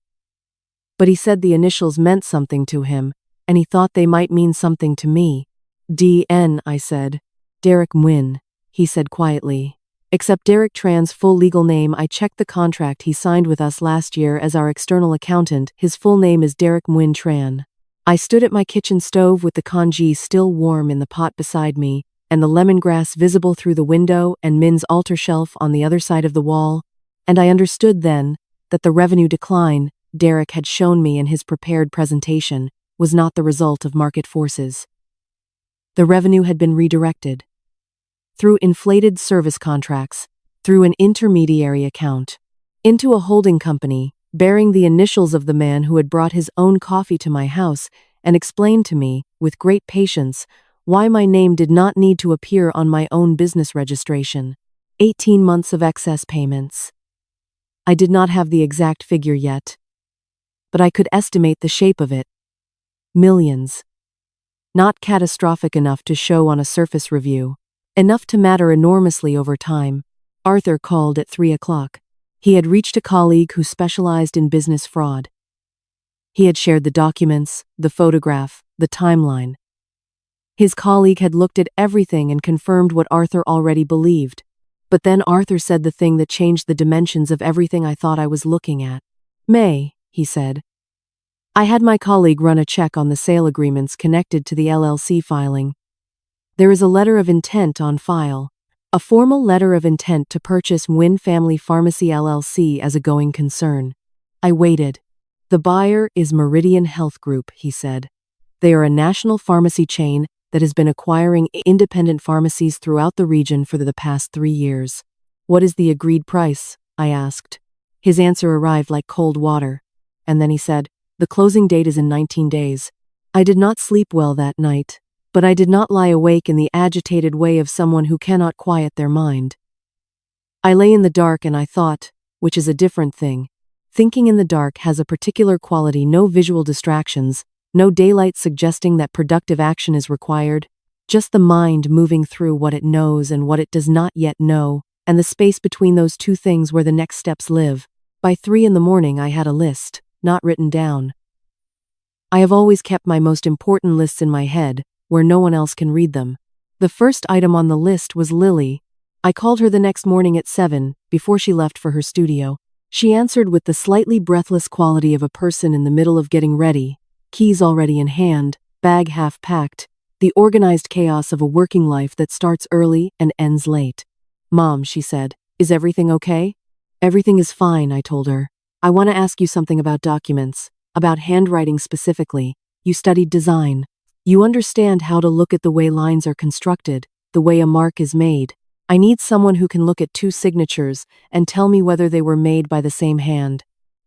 But he said the initials meant something to him, and he thought they might mean something to me. "DN," I said. "Derek Nguyen," he said quietly. "Except Derek Tran's full legal name, I checked the contract he signed with us last year as our external accountant. His full name is Derek Nguyen Tran." I stood at my kitchen stove with the congee still warm in the pot beside me, and the lemongrass visible through the window and Min's altar shelf on the other side of the wall, and I understood then that the revenue decline Derek had shown me in his prepared presentation was not the result of market forces. The revenue had been redirected through inflated service contracts, through an intermediary account, into a holding company bearing the initials of the man who had brought his own coffee to my house and explained to me, with great patience, why my name did not need to appear on my own business registration. 18 months of excess payments. I did not have the exact figure yet, but I could estimate the shape of it. Millions. Not catastrophic enough to show on a surface review. Enough to matter enormously over time. Arthur called at 3 o'clock. He had reached a colleague who specialized in business fraud. He had shared the documents, the photograph, the timeline. His colleague had looked at everything and confirmed what Arthur already believed. But then Arthur said the thing that changed the dimensions of everything I thought I was looking at. "May," he said. "I had my colleague run a check on the sale agreements connected to the LLC filing. There is a letter of intent on file. A formal letter of intent to purchase Nguyen Family Pharmacy LLC as a going concern." I waited. "The buyer is Meridian Health Group," he said. "They are a national pharmacy chain that has been acquiring independent pharmacies throughout the region for the past 3 years. What is the agreed price?" I asked. His answer arrived like cold water. And then he said, "The closing date is in 19 days. I did not sleep well that night, but I did not lie awake in the agitated way of someone who cannot quiet their mind. I lay in the dark and I thought, which is a different thing. Thinking in the dark has a particular quality: no visual distractions, no daylight suggesting that productive action is required, just the mind moving through what it knows and what it does not yet know, and the space between those two things where the next steps live. By 3 in the morning I had a list, not written down. I have always kept my most important lists in my head, where no one else can read them. The first item on the list was Lily. I called her the next morning at 7, before she left for her studio. She answered with the slightly breathless quality of a person in the middle of getting ready, keys already in hand, bag half packed, the organized chaos of a working life that starts early and ends late. "Mom," she said, "is everything okay?" "Everything is fine," I told her. "I want to ask you something about documents, about handwriting specifically. You studied design. You understand how to look at the way lines are constructed, the way a mark is made. I need someone who can look at two signatures and tell me whether they were made by the same hand."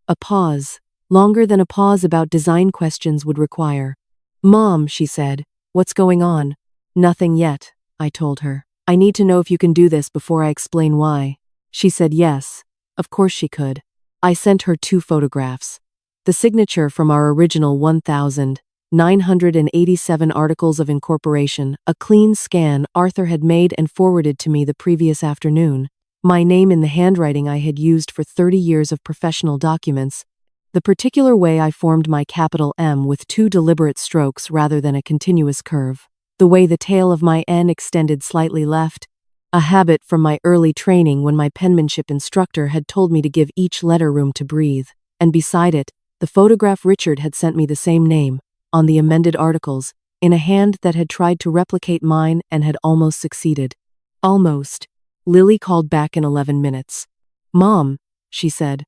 A pause, longer than a pause about design questions would require. "Mom," she said, "what's going on?" "Nothing yet," I told her. "I need to know if you can do this before I explain why." She said yes, of course she could. I sent her 2 photographs. The signature from our original 1,987 articles of incorporation, a clean scan Arthur had made and forwarded to me the previous afternoon. My name in the handwriting I had used for 30 years of professional documents. The particular way I formed my capital M with 2 deliberate strokes rather than a continuous curve. The way the tail of my N extended slightly left. A habit from my early training when my penmanship instructor had told me to give each letter room to breathe. And beside it, the photograph Richard had sent me the same name, on the amended articles, in a hand that had tried to replicate mine and had almost succeeded. Almost. Lily called back in 11 minutes. "Mom," she said,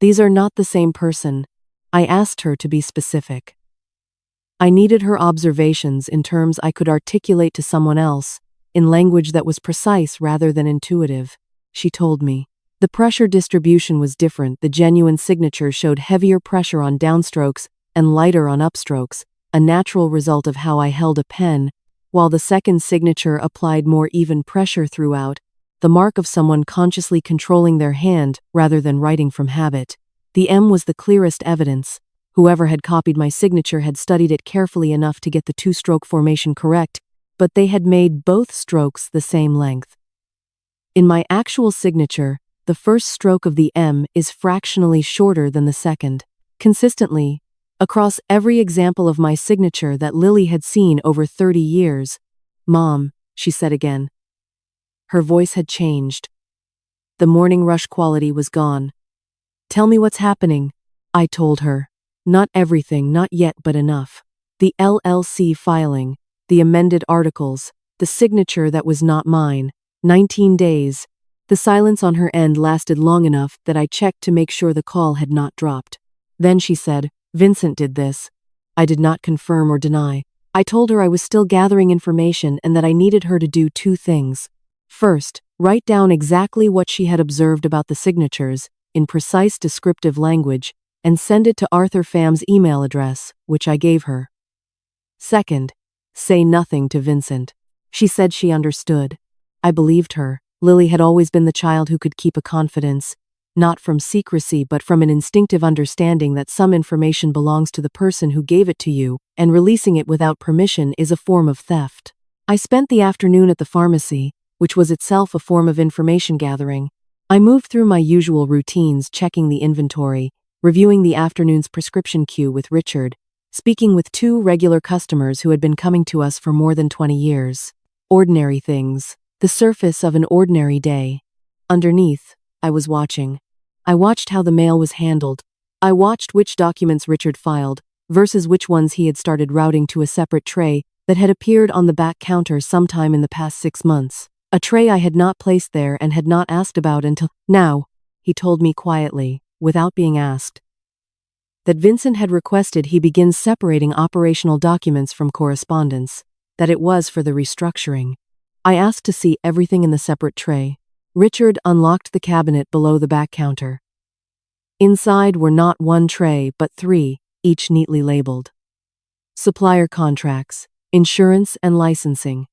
"these are not the same person." I asked her to be specific. I needed her observations in terms I could articulate to someone else, in language that was precise rather than intuitive. She told me. The pressure distribution was different. The genuine signature showed heavier pressure on downstrokes and lighter on upstrokes, a natural result of how I held a pen, while the second signature applied more even pressure throughout, the mark of someone consciously controlling their hand rather than writing from habit. The M was the clearest evidence. Whoever had copied my signature had studied it carefully enough to get the 2-stroke formation correct, but they had made both strokes the same length. In my actual signature, the first stroke of the M is fractionally shorter than the second. Consistently, across every example of my signature that Lily had seen over 30 years. "Mom," she said again. Her voice had changed. The morning rush quality was gone. "Tell me what's happening," I told her. "Not everything, not yet, but enough. The LLC filing, the amended articles, the signature that was not mine, 19 days. The silence on her end lasted long enough that I checked to make sure the call had not dropped. Then she said, "Vincent did this." I did not confirm or deny. I told her I was still gathering information and that I needed her to do 2 things. First, write down exactly what she had observed about the signatures, in precise descriptive language, and send it to Arthur Pham's email address, which I gave her. Second, say nothing to Vincent. She said she understood. I believed her. Lily had always been the child who could keep a confidence, not from secrecy but from an instinctive understanding that some information belongs to the person who gave it to you, and releasing it without permission is a form of theft. I spent the afternoon at the pharmacy, which was itself a form of information gathering. I moved through my usual routines, checking the inventory, reviewing the afternoon's prescription queue with Richard, speaking with 2 regular customers who had been coming to us for more than 20 years. Ordinary things. The surface of an ordinary day. Underneath, I was watching. I watched how the mail was handled. I watched which documents Richard filed, versus which ones he had started routing to a separate tray that had appeared on the back counter sometime in the past 6 months. A tray I had not placed there and had not asked about until now, he told me quietly, without being asked, that Vincent had requested he begin separating operational documents from correspondence, that it was for the restructuring. I asked to see everything in the separate tray. Richard unlocked the cabinet below the back counter. Inside were not 1 tray but 3, each neatly labeled. Supplier contracts, insurance and licensing.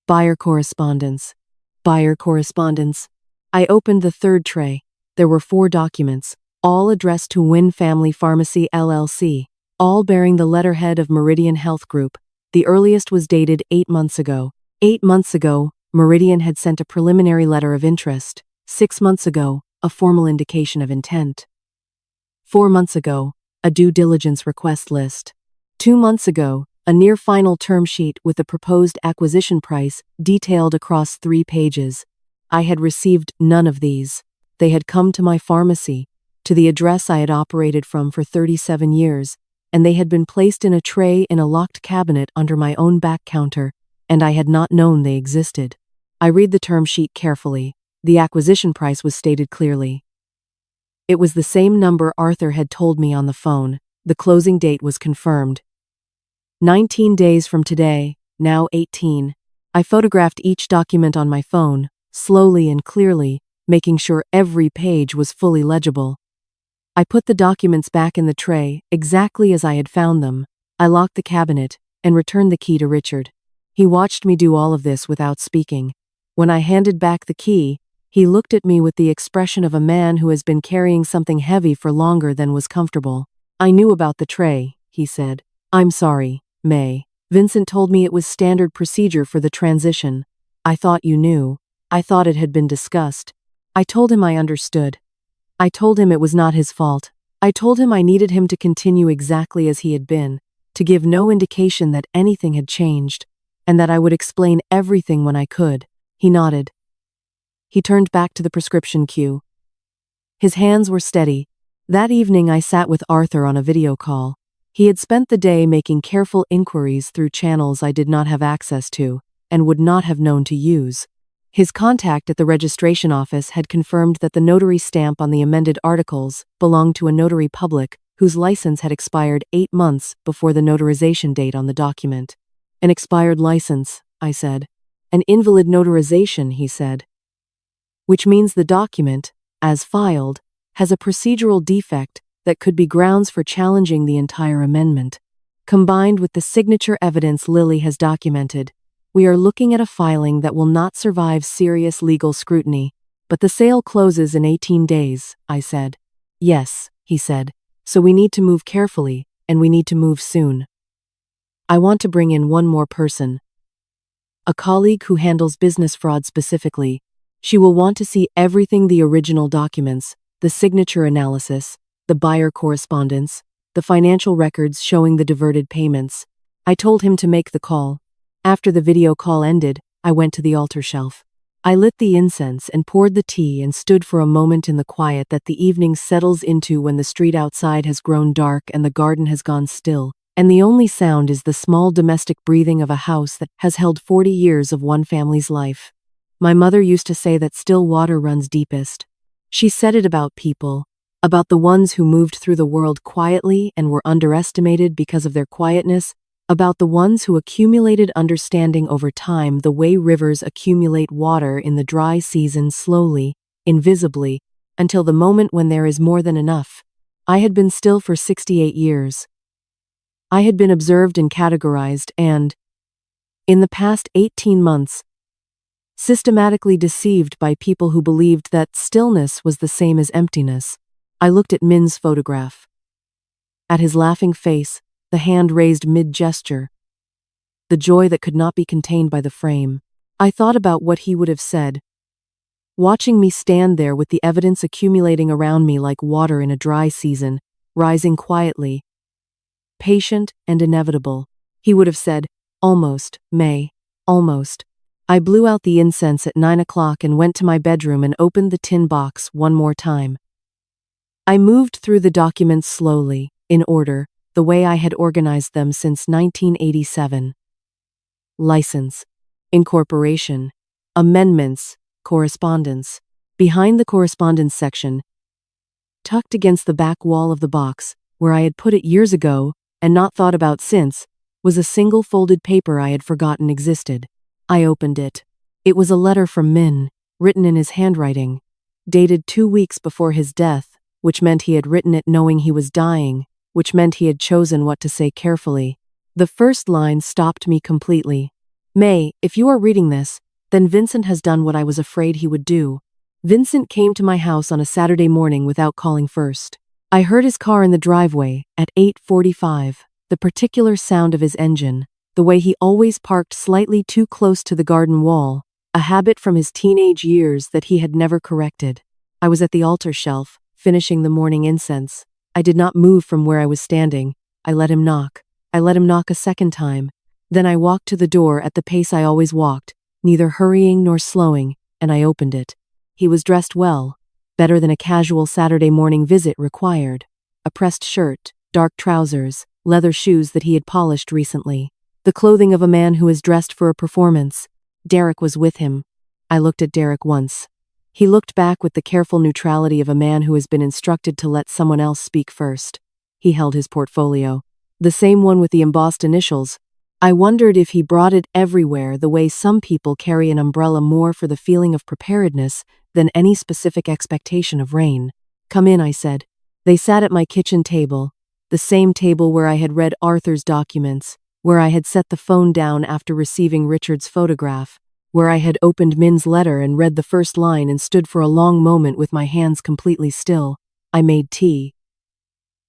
Buyer correspondence. Buyer correspondence. I opened the 3rd tray. There were 4 documents, all addressed to Wynn Family Pharmacy LLC, all bearing the letterhead of Meridian Health Group. The earliest was dated 8 months ago. 8 months ago, Meridian had sent a preliminary letter of interest. 6 months ago, a formal indication of intent. 4 months ago, a due diligence request list. 2 months ago, a near-final term sheet with the proposed acquisition price detailed across 3 pages. I had received none of these. They had come to my pharmacy, to the address I had operated from for 37 years, and they had been placed in a tray in a locked cabinet under my own back counter, and I had not known they existed. I read the term sheet carefully. The acquisition price was stated clearly. It was the same number Arthur had told me on the phone. The closing date was confirmed. 19 days from today, now 18. I photographed each document on my phone, slowly and clearly, making sure every page was fully legible. I put the documents back in the tray, exactly as I had found them. I locked the cabinet and returned the key to Richard. He watched me do all of this without speaking. When I handed back the key, he looked at me with the expression of a man who has been carrying something heavy for longer than was comfortable. "I knew about the tray," he said. "I'm sorry, May. Vincent told me it was standard procedure for the transition. I thought you knew. I thought it had been discussed." I told him I understood. I told him it was not his fault. I told him I needed him to continue exactly as he had been, to give no indication that anything had changed, and that I would explain everything when I could. He nodded. He turned back to the prescription queue. His hands were steady. That evening I sat with Arthur on a video call. He had spent the day making careful inquiries through channels I did not have access to, and would not have known to use. His contact at the registration office had confirmed that the notary stamp on the amended articles belonged to a notary public whose license had expired 8 months before the notarization date on the document. "An expired license," I said. "An invalid notarization," he said. "Which means the document, as filed, has a procedural defect that could be grounds for challenging the entire amendment. Combined with the signature evidence Lily has documented, we are looking at a filing that will not survive serious legal scrutiny. But the sale closes in 18 days, I said. "Yes," he said. "So we need to move carefully, and we need to move soon. I want to bring in one more person. A colleague who handles business fraud specifically. She will want to see everything: the original documents, the signature analysis, the buyer correspondence, the financial records showing the diverted payments." I told him to make the call. After the video call ended, I went to the altar shelf. I lit the incense and poured the tea and stood for a moment in the quiet that the evening settles into when the street outside has grown dark and the garden has gone still, and the only sound is the small domestic breathing of a house that has held 40 years of one family's life. My mother used to say that still water runs deepest. She said it about people, about the ones who moved through the world quietly and were underestimated because of their quietness, about the ones who accumulated understanding over time, the way rivers accumulate water in the dry season, slowly, invisibly, until the moment when there is more than enough. I had been still for 68 years. I had been observed and categorized and, in the past 18 months, systematically deceived by people who believed that stillness was the same as emptiness. I looked at Min's photograph. At his laughing face, the hand raised mid-gesture, the joy that could not be contained by the frame. I thought about what he would have said, watching me stand there with the evidence accumulating around me like water in a dry season, rising quietly, patient and inevitable. He would have said, "Almost, May, almost." I blew out the incense at 9 o'clock and went to my bedroom and opened the tin box one more time. I moved through the documents slowly, in order, the way I had organized them since 1987. License, incorporation, amendments, correspondence. Behind the correspondence section, tucked against the back wall of the box, where I had put it years ago and not thought about since, was a single folded paper I had forgotten existed. I opened it. It was a letter from Min, written in his handwriting, dated 2 weeks before his death, which meant he had written it knowing he was dying, which meant he had chosen what to say carefully. The first line stopped me completely. "May, if you are reading this, then Vincent has done what I was afraid he would do. Vincent came to my house on a Saturday morning without calling first. I heard his car in the driveway at 8:45, the particular sound of his engine, the way he always parked slightly too close to the garden wall, a habit from his teenage years that he had never corrected. I was at the altar shelf, finishing the morning incense. I did not move from where I was standing. I let him knock. I let him knock a second time. Then I walked to the door at the pace I always walked, neither hurrying nor slowing, and I opened it. He was dressed well, better than a casual Saturday morning visit required. A pressed shirt, dark trousers, leather shoes that he had polished recently. The clothing of a man who is dressed for a performance. Derek was with him. I looked at Derek once. He looked back with the careful neutrality of a man who has been instructed to let someone else speak first. He held his portfolio. The same one with the embossed initials. I wondered if he brought it everywhere the way some people carry an umbrella more for the feeling of preparedness than any specific expectation of rain. "Come in," I said. They sat at my kitchen table, the same table where I had read Arthur's documents, where I had set the phone down after receiving Richard's photograph, where I had opened Min's letter and read the first line and stood for a long moment with my hands completely still. I made tea.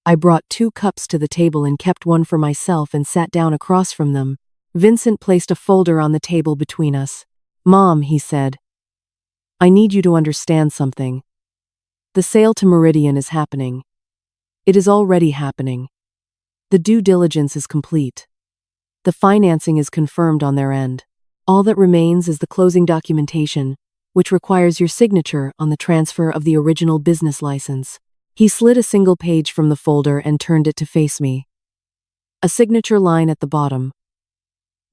I brought 2 cups to the table and kept one for myself and sat down across from them. Vincent placed a folder on the table between us. "Mom," he said, "I need you to understand something. The sale to Meridian is happening. It is already happening. The due diligence is complete. The financing is confirmed on their end. All that remains is the closing documentation, which requires your signature on the transfer of the original business license." He slid a single page from the folder and turned it to face me. A signature line at the bottom.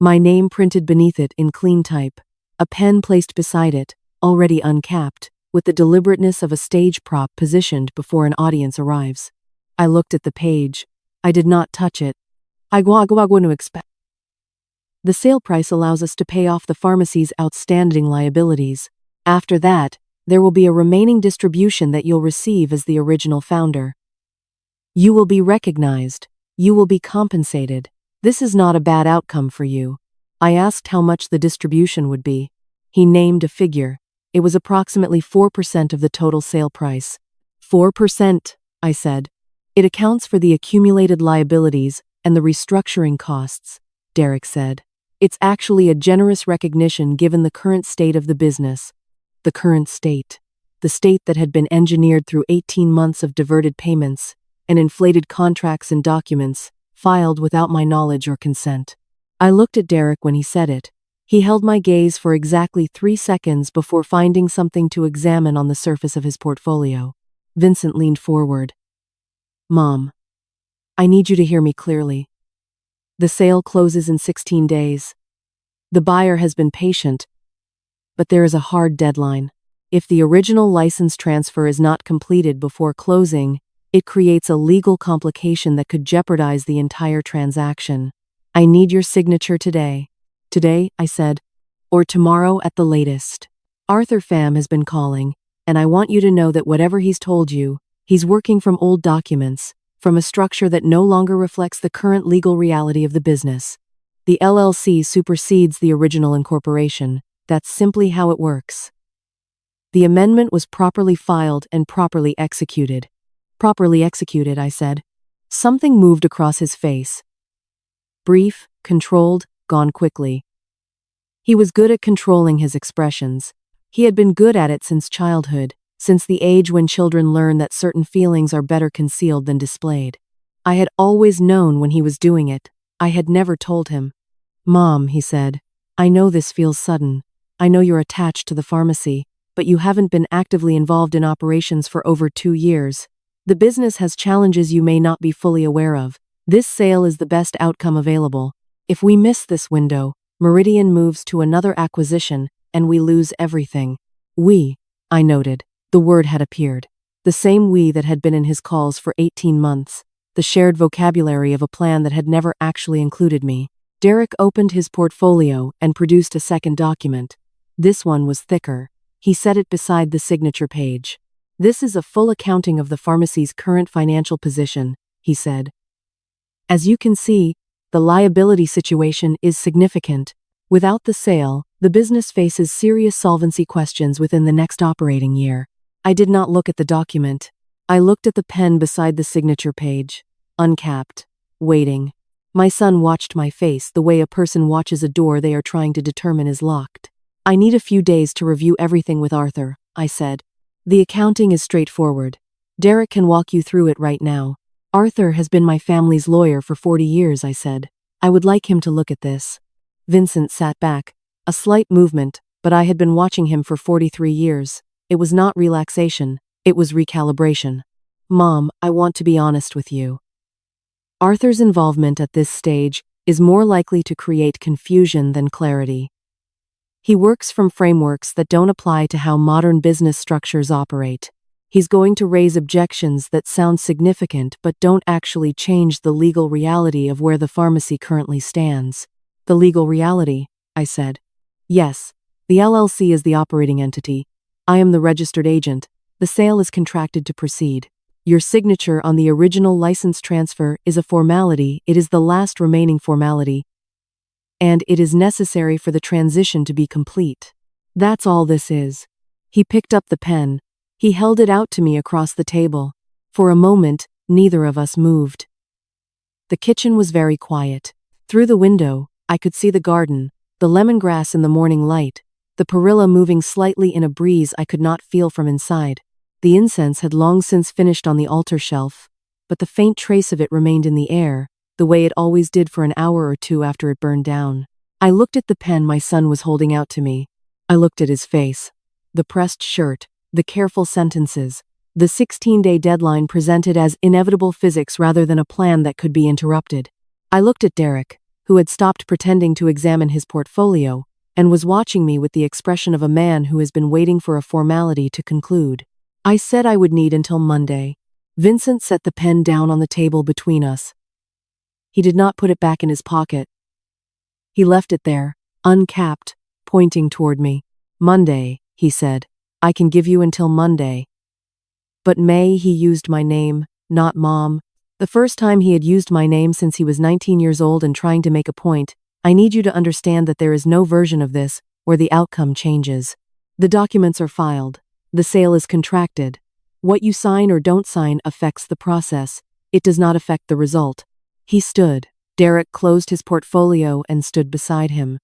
My name printed beneath it in clean type. A pen placed beside it, already uncapped, with the deliberateness of a stage prop positioned before an audience arrives. I looked at the page. I did not touch it. I going to expect. The sale price allows us to pay off the pharmacy's outstanding liabilities. After that, there will be a remaining distribution that you'll receive as the original founder. You will be recognized. You will be compensated. This is not a bad outcome for you. I asked how much the distribution would be. He named a figure. It was approximately 4% of the total sale price. 4%, I said. It accounts for the accumulated liabilities and the restructuring costs, Derek said. It's actually a generous recognition given the current state of the business. The current state. The state that had been engineered through 18 months of diverted payments and inflated contracts and documents, filed without my knowledge or consent. I looked at Derek when he said it. He held my gaze for exactly 3 seconds before finding something to examine on the surface of his portfolio. Vincent leaned forward. "Mom, I need you to hear me clearly. The sale closes in 16 days. The buyer has been patient, but there is a hard deadline. If the original license transfer is not completed before closing, it creates a legal complication that could jeopardize the entire transaction. I need your signature today." "Today," I said, "or tomorrow at the latest. Arthur Pham has been calling, and I want you to know that whatever he's told you, he's working from old documents, from a structure that no longer reflects the current legal reality of the business. The LLC supersedes the original incorporation. That's simply how it works." The amendment was properly filed and properly executed. "Properly executed," I said. Something moved across his face. Brief, controlled, gone quickly. He was good at controlling his expressions. He had been good at it since childhood, since the age when children learn that certain feelings are better concealed than displayed. I had always known when he was doing it. I had never told him. "Mom," he said, "I know this feels sudden. I know you're attached to the pharmacy, but you haven't been actively involved in operations for over 2 years. The business has challenges you may not be fully aware of. This sale is the best outcome available. If we miss this window, Meridian moves to another acquisition, and we lose everything." "We," I noted. The word had appeared. The same "we" that had been in his calls for 18 months. The shared vocabulary of a plan that had never actually included me. Derek opened his portfolio and produced a second document. This one was thicker. He set it beside the signature page. "This is a full accounting of the pharmacy's current financial position," he said. "As you can see, the liability situation is significant. Without the sale, the business faces serious solvency questions within the next operating year." I did not look at the document. I looked at the pen beside the signature page. Uncapped. Waiting. My son watched my face the way a person watches a door they are trying to determine is locked. "I need a few days to review everything with Arthur," I said. "The accounting is straightforward. Derek can walk you through it right now. Arthur has been my family's lawyer for 40 years, I said. I would like him to look at this. Vincent sat back. A slight movement, but I had been watching him for 43 years. It was not relaxation, it was recalibration. Mom, I want to be honest with you. Arthur's involvement at this stage is more likely to create confusion than clarity. He works from frameworks that don't apply to how modern business structures operate. He's going to raise objections that sound significant but don't actually change the legal reality of where the pharmacy currently stands. The legal reality, I said. Yes, the LLC is the operating entity. I am the registered agent. The sale is contracted to proceed. Your signature on the original license transfer is a formality. It is the last remaining formality, and it is necessary for the transition to be complete. That's all this is. He picked up the pen. He held it out to me across the table. For a moment, neither of us moved. The kitchen was very quiet. Through the window, I could see the garden, the lemongrass in the morning light, the perilla moving slightly in a breeze I could not feel from inside. The incense had long since finished on the altar shelf, but the faint trace of it remained in the air, the way it always did for an hour or two after it burned down. I looked at the pen my son was holding out to me. I looked at his face. The pressed shirt, the careful sentences, the 16-day deadline presented as inevitable physics rather than a plan that could be interrupted. I looked at Derek, who had stopped pretending to examine his portfolio, and was watching me with the expression of a man who has been waiting for a formality to conclude. I said I would need until Monday. Vincent set the pen down on the table between us. He did not put it back in his pocket. He left it there, uncapped, pointing toward me. Monday, he said. I can give you until Monday. But May, he used my name, not Mom. The first time he had used my name since he was 19 years old and trying to make a point. I need you to understand that there is no version of this where the outcome changes. The documents are filed. The sale is contracted. What you sign or don't sign affects the process. It does not affect the result. He stood. Derek closed his portfolio and stood beside him.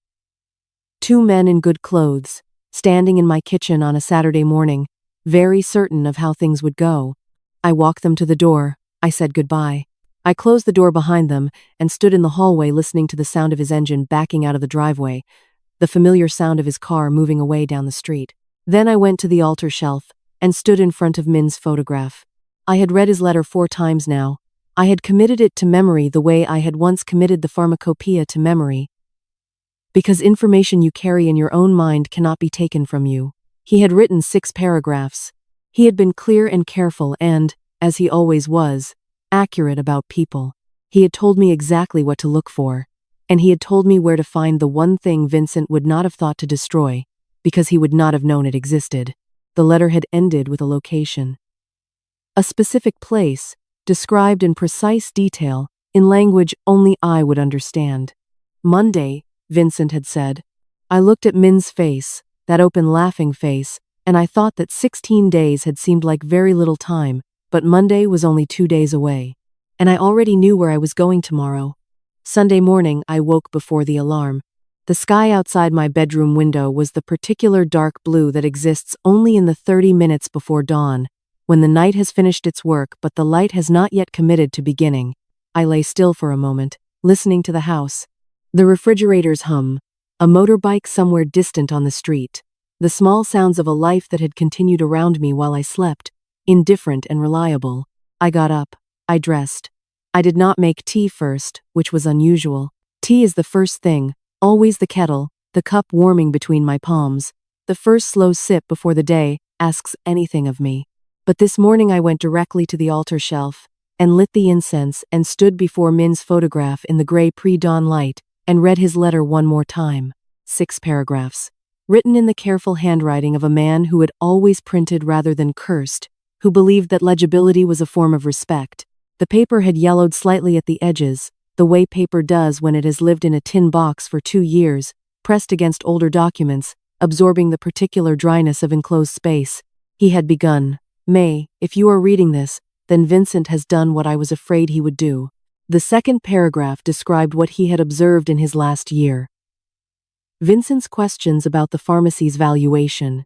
Two men in good clothes, standing in my kitchen on a Saturday morning, very certain of how things would go. I walked them to the door. I said goodbye. I closed the door behind them and stood in the hallway listening to the sound of his engine backing out of the driveway, the familiar sound of his car moving away down the street. Then I went to the altar shelf and stood in front of Min's photograph. I had read his letter 4 times now. I had committed it to memory the way I had once committed the pharmacopoeia to memory. Because information you carry in your own mind cannot be taken from you. He had written 6 paragraphs. He had been clear and careful and, as he always was, accurate about people. He had told me exactly what to look for, and he had told me where to find the one thing Vincent would not have thought to destroy, because he would not have known it existed. The letter had ended with a location. A specific place, described in precise detail, in language only I would understand. Monday, Vincent had said. I looked at Min's face, that open laughing face, and I thought that 16 days had seemed like very little time, but Monday was only 2 days away. And I already knew where I was going tomorrow. Sunday morning, I woke before the alarm. The sky outside my bedroom window was the particular dark blue that exists only in the 30 minutes before dawn, when the night has finished its work but the light has not yet committed to beginning. I lay still for a moment, listening to the house. The refrigerator's hum, a motorbike somewhere distant on the street, the small sounds of a life that had continued around me while I slept, indifferent and reliable. I got up. I dressed. I did not make tea first, which was unusual. Tea is the first thing, always the kettle, the cup warming between my palms. The first slow sip before the day asks anything of me. But this morning I went directly to the altar shelf and lit the incense and stood before Min's photograph in the gray pre-dawn light and read his letter one more time. 6 paragraphs. Written in the careful handwriting of a man who had always printed rather than cursed, who believed that legibility was a form of respect. The paper had yellowed slightly at the edges, the way paper does when it has lived in a tin box for 2 years, pressed against older documents, absorbing the particular dryness of enclosed space. He had begun. May, if you are reading this, then Vincent has done what I was afraid he would do. The second paragraph described what he had observed in his last year. Vincent's questions about the pharmacy's valuation.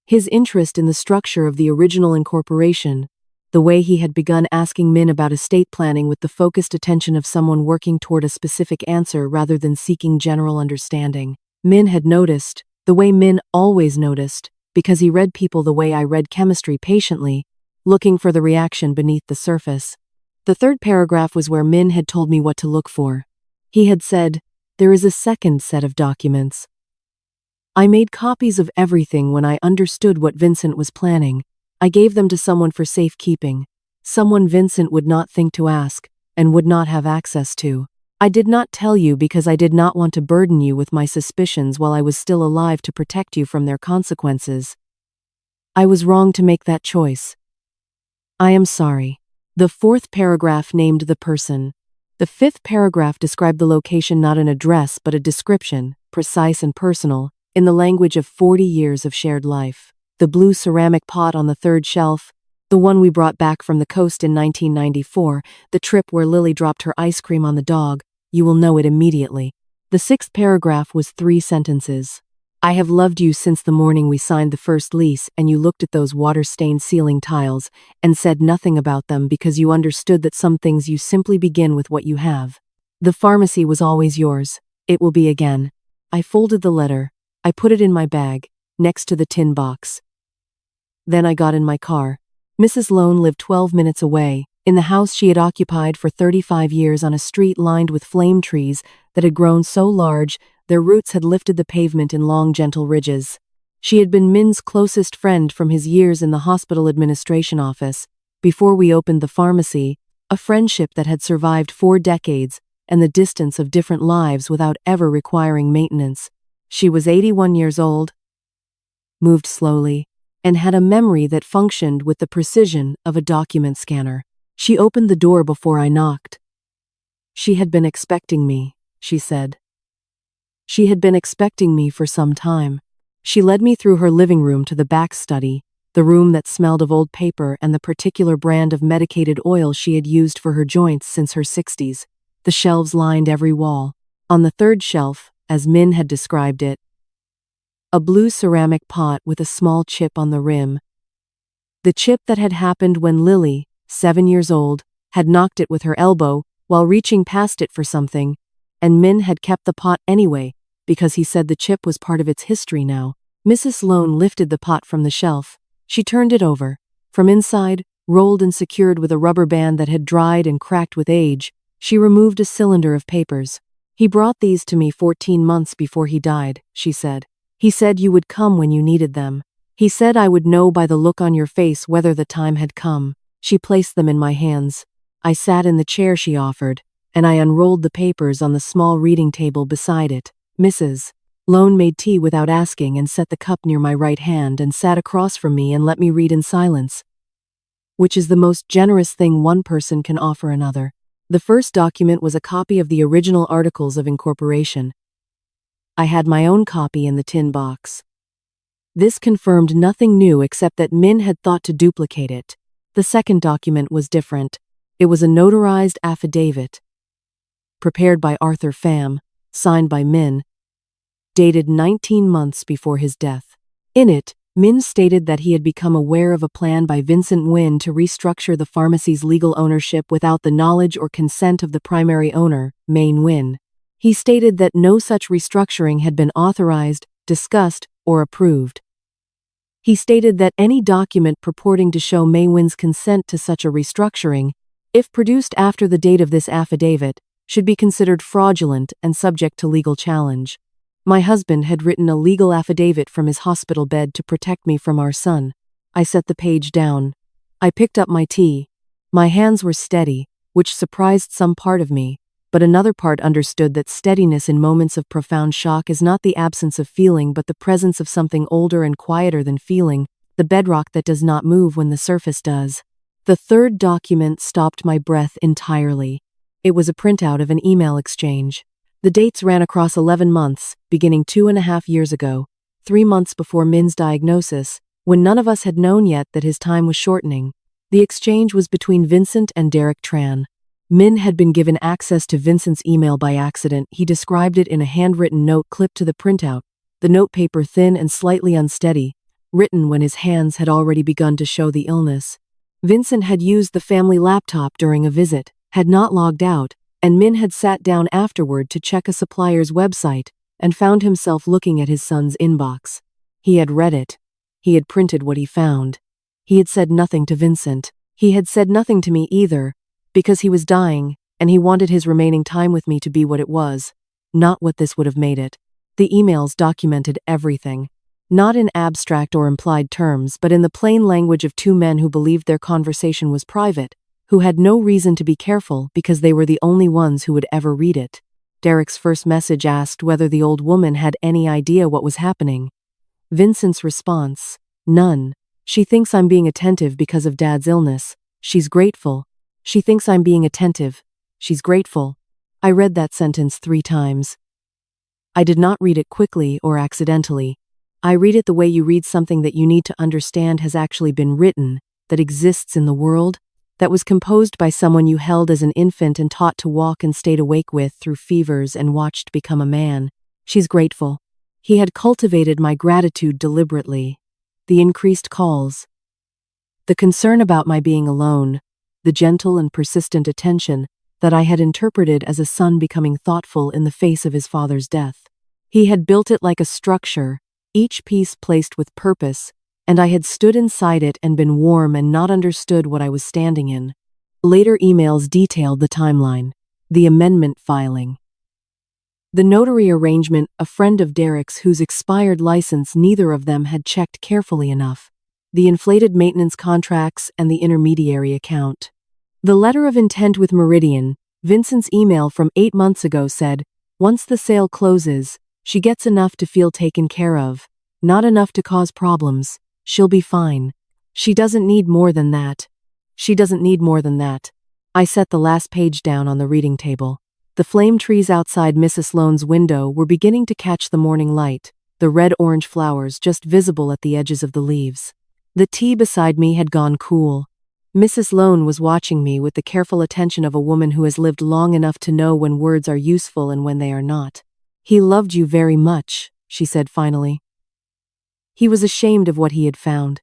His interest in the structure of the original incorporation, the way he had begun asking Min about estate planning with the focused attention of someone working toward a specific answer rather than seeking general understanding. Min had noticed, the way Min always noticed, because he read people the way I read chemistry patiently, looking for the reaction beneath the surface. The third paragraph was where Min had told me what to look for. He had said, "There is a second set of documents." I made copies of everything when I understood what Vincent was planning. I gave them to someone for safekeeping, someone Vincent would not think to ask, and would not have access to. I did not tell you because I did not want to burden you with my suspicions while I was still alive to protect you from their consequences. I was wrong to make that choice. I am sorry. The fourth paragraph named the person. The fifth paragraph described the location, not an address but a description, precise and personal, in the language of 40 years of shared life. The blue ceramic pot on the third shelf, the one we brought back from the coast in 1994, the trip where Lily dropped her ice cream on the dog, you will know it immediately. The sixth paragraph was 3 sentences. I have loved you since the morning we signed the first lease and you looked at those water-stained ceiling tiles and said nothing about them because you understood that some things you simply begin with what you have. The pharmacy was always yours. It will be again. I folded the letter. I put it in my bag, next to the tin box. Then I got in my car. Mrs. Lone lived 12 minutes away, in the house she had occupied for 35 years on a street lined with flame trees that had grown so large their roots had lifted the pavement in long, gentle ridges. She had been Min's closest friend from his years in the hospital administration office, before we opened the pharmacy, a friendship that had survived 4 decades and the distance of different lives without ever requiring maintenance. She was 81 years old, moved slowly, and had a memory that functioned with the precision of a document scanner. She opened the door before I knocked. She had been expecting me, she said. She had been expecting me for some time. She led me through her living room to the back study, the room that smelled of old paper and the particular brand of medicated oil she had used for her joints since her 60s. The shelves lined every wall. On the third shelf, as Min had described it, a blue ceramic pot with a small chip on the rim. The chip that had happened when Lily, 7 years old, had knocked it with her elbow while reaching past it for something, and Min had kept the pot anyway because he said the chip was part of its history now. Mrs. Lone lifted the pot from the shelf. She turned it over. From inside, rolled and secured with a rubber band that had dried and cracked with age, she removed a cylinder of papers. He brought these to me 14 months before he died, she said. He said you would come when you needed them. He said I would know by the look on your face whether the time had come. She placed them in my hands. I sat in the chair she offered, and I unrolled the papers on the small reading table beside it. Mrs. Lone made tea without asking and set the cup near my right hand and sat across from me and let me read in silence, which is the most generous thing one person can offer another. The first document was a copy of the original Articles of Incorporation. I had my own copy in the tin box. This confirmed nothing new except that Min had thought to duplicate it. The second document was different. It was a notarized affidavit, prepared by Arthur Pham, signed by Min, dated 19 months before his death. In it, Min stated that he had become aware of a plan by Vincent Nguyen to restructure the pharmacy's legal ownership without the knowledge or consent of the primary owner, May Nguyen. He stated that no such restructuring had been authorized, discussed, or approved. He stated that any document purporting to show May Nguyen's consent to such a restructuring, if produced after the date of this affidavit, should be considered fraudulent and subject to legal challenge. My husband had written a legal affidavit from his hospital bed to protect me from our son. I set the page down. I picked up my tea. My hands were steady, which surprised some part of me, but another part understood that steadiness in moments of profound shock is not the absence of feeling but the presence of something older and quieter than feeling, the bedrock that does not move when the surface does. The third document stopped my breath entirely. It was a printout of an email exchange. The dates ran across 11 months, beginning 2.5 years ago, 3 months before Min's diagnosis, when none of us had known yet that his time was shortening. The exchange was between Vincent and Derek Tran. Min had been given access to Vincent's email by accident. He described it in a handwritten note clipped to the printout, the notepaper thin and slightly unsteady, written when his hands had already begun to show the illness. Vincent had used the family laptop during a visit, had not logged out, and Min had sat down afterward to check a supplier's website and found himself looking at his son's inbox. He had read it. He had printed what he found. He had said nothing to Vincent. He had said nothing to me either, because he was dying, and he wanted his remaining time with me to be what it was, not what this would have made it. The emails documented everything. Not in abstract or implied terms, but in the plain language of two men who believed their conversation was private, who had no reason to be careful because they were the only ones who would ever read it. Derek's first message asked whether the old woman had any idea what was happening. Vincent's response: none. She thinks I'm being attentive because of Dad's illness. She's grateful. She thinks I'm being attentive. She's grateful. I read that sentence 3 times. I did not read it quickly or accidentally. I read it the way you read something that you need to understand has actually been written, that exists in the world, that was composed by someone you held as an infant and taught to walk and stayed awake with through fevers and watched become a man. She's grateful. He had cultivated my gratitude deliberately. The increased calls. The concern about my being alone. The gentle and persistent attention that I had interpreted as a son becoming thoughtful in the face of his father's death. He had built it like a structure, each piece placed with purpose, and I had stood inside it and been warm and not understood what I was standing in. Later emails detailed the timeline, the amendment filing. The notary arrangement, a friend of Derek's whose expired license neither of them had checked carefully enough. The inflated maintenance contracts and the intermediary account. The letter of intent with Meridian, Vincent's email from 8 months ago said, once the sale closes, she gets enough to feel taken care of, not enough to cause problems. She'll be fine. She doesn't need more than that. She doesn't need more than that. I set the last page down on the reading table. The flame trees outside Mrs. Sloane's window were beginning to catch the morning light, the red-orange flowers just visible at the edges of the leaves. The tea beside me had gone cool. Mrs. Sloane was watching me with the careful attention of a woman who has lived long enough to know when words are useful and when they are not. He loved you very much, she said finally. He was ashamed of what he had found.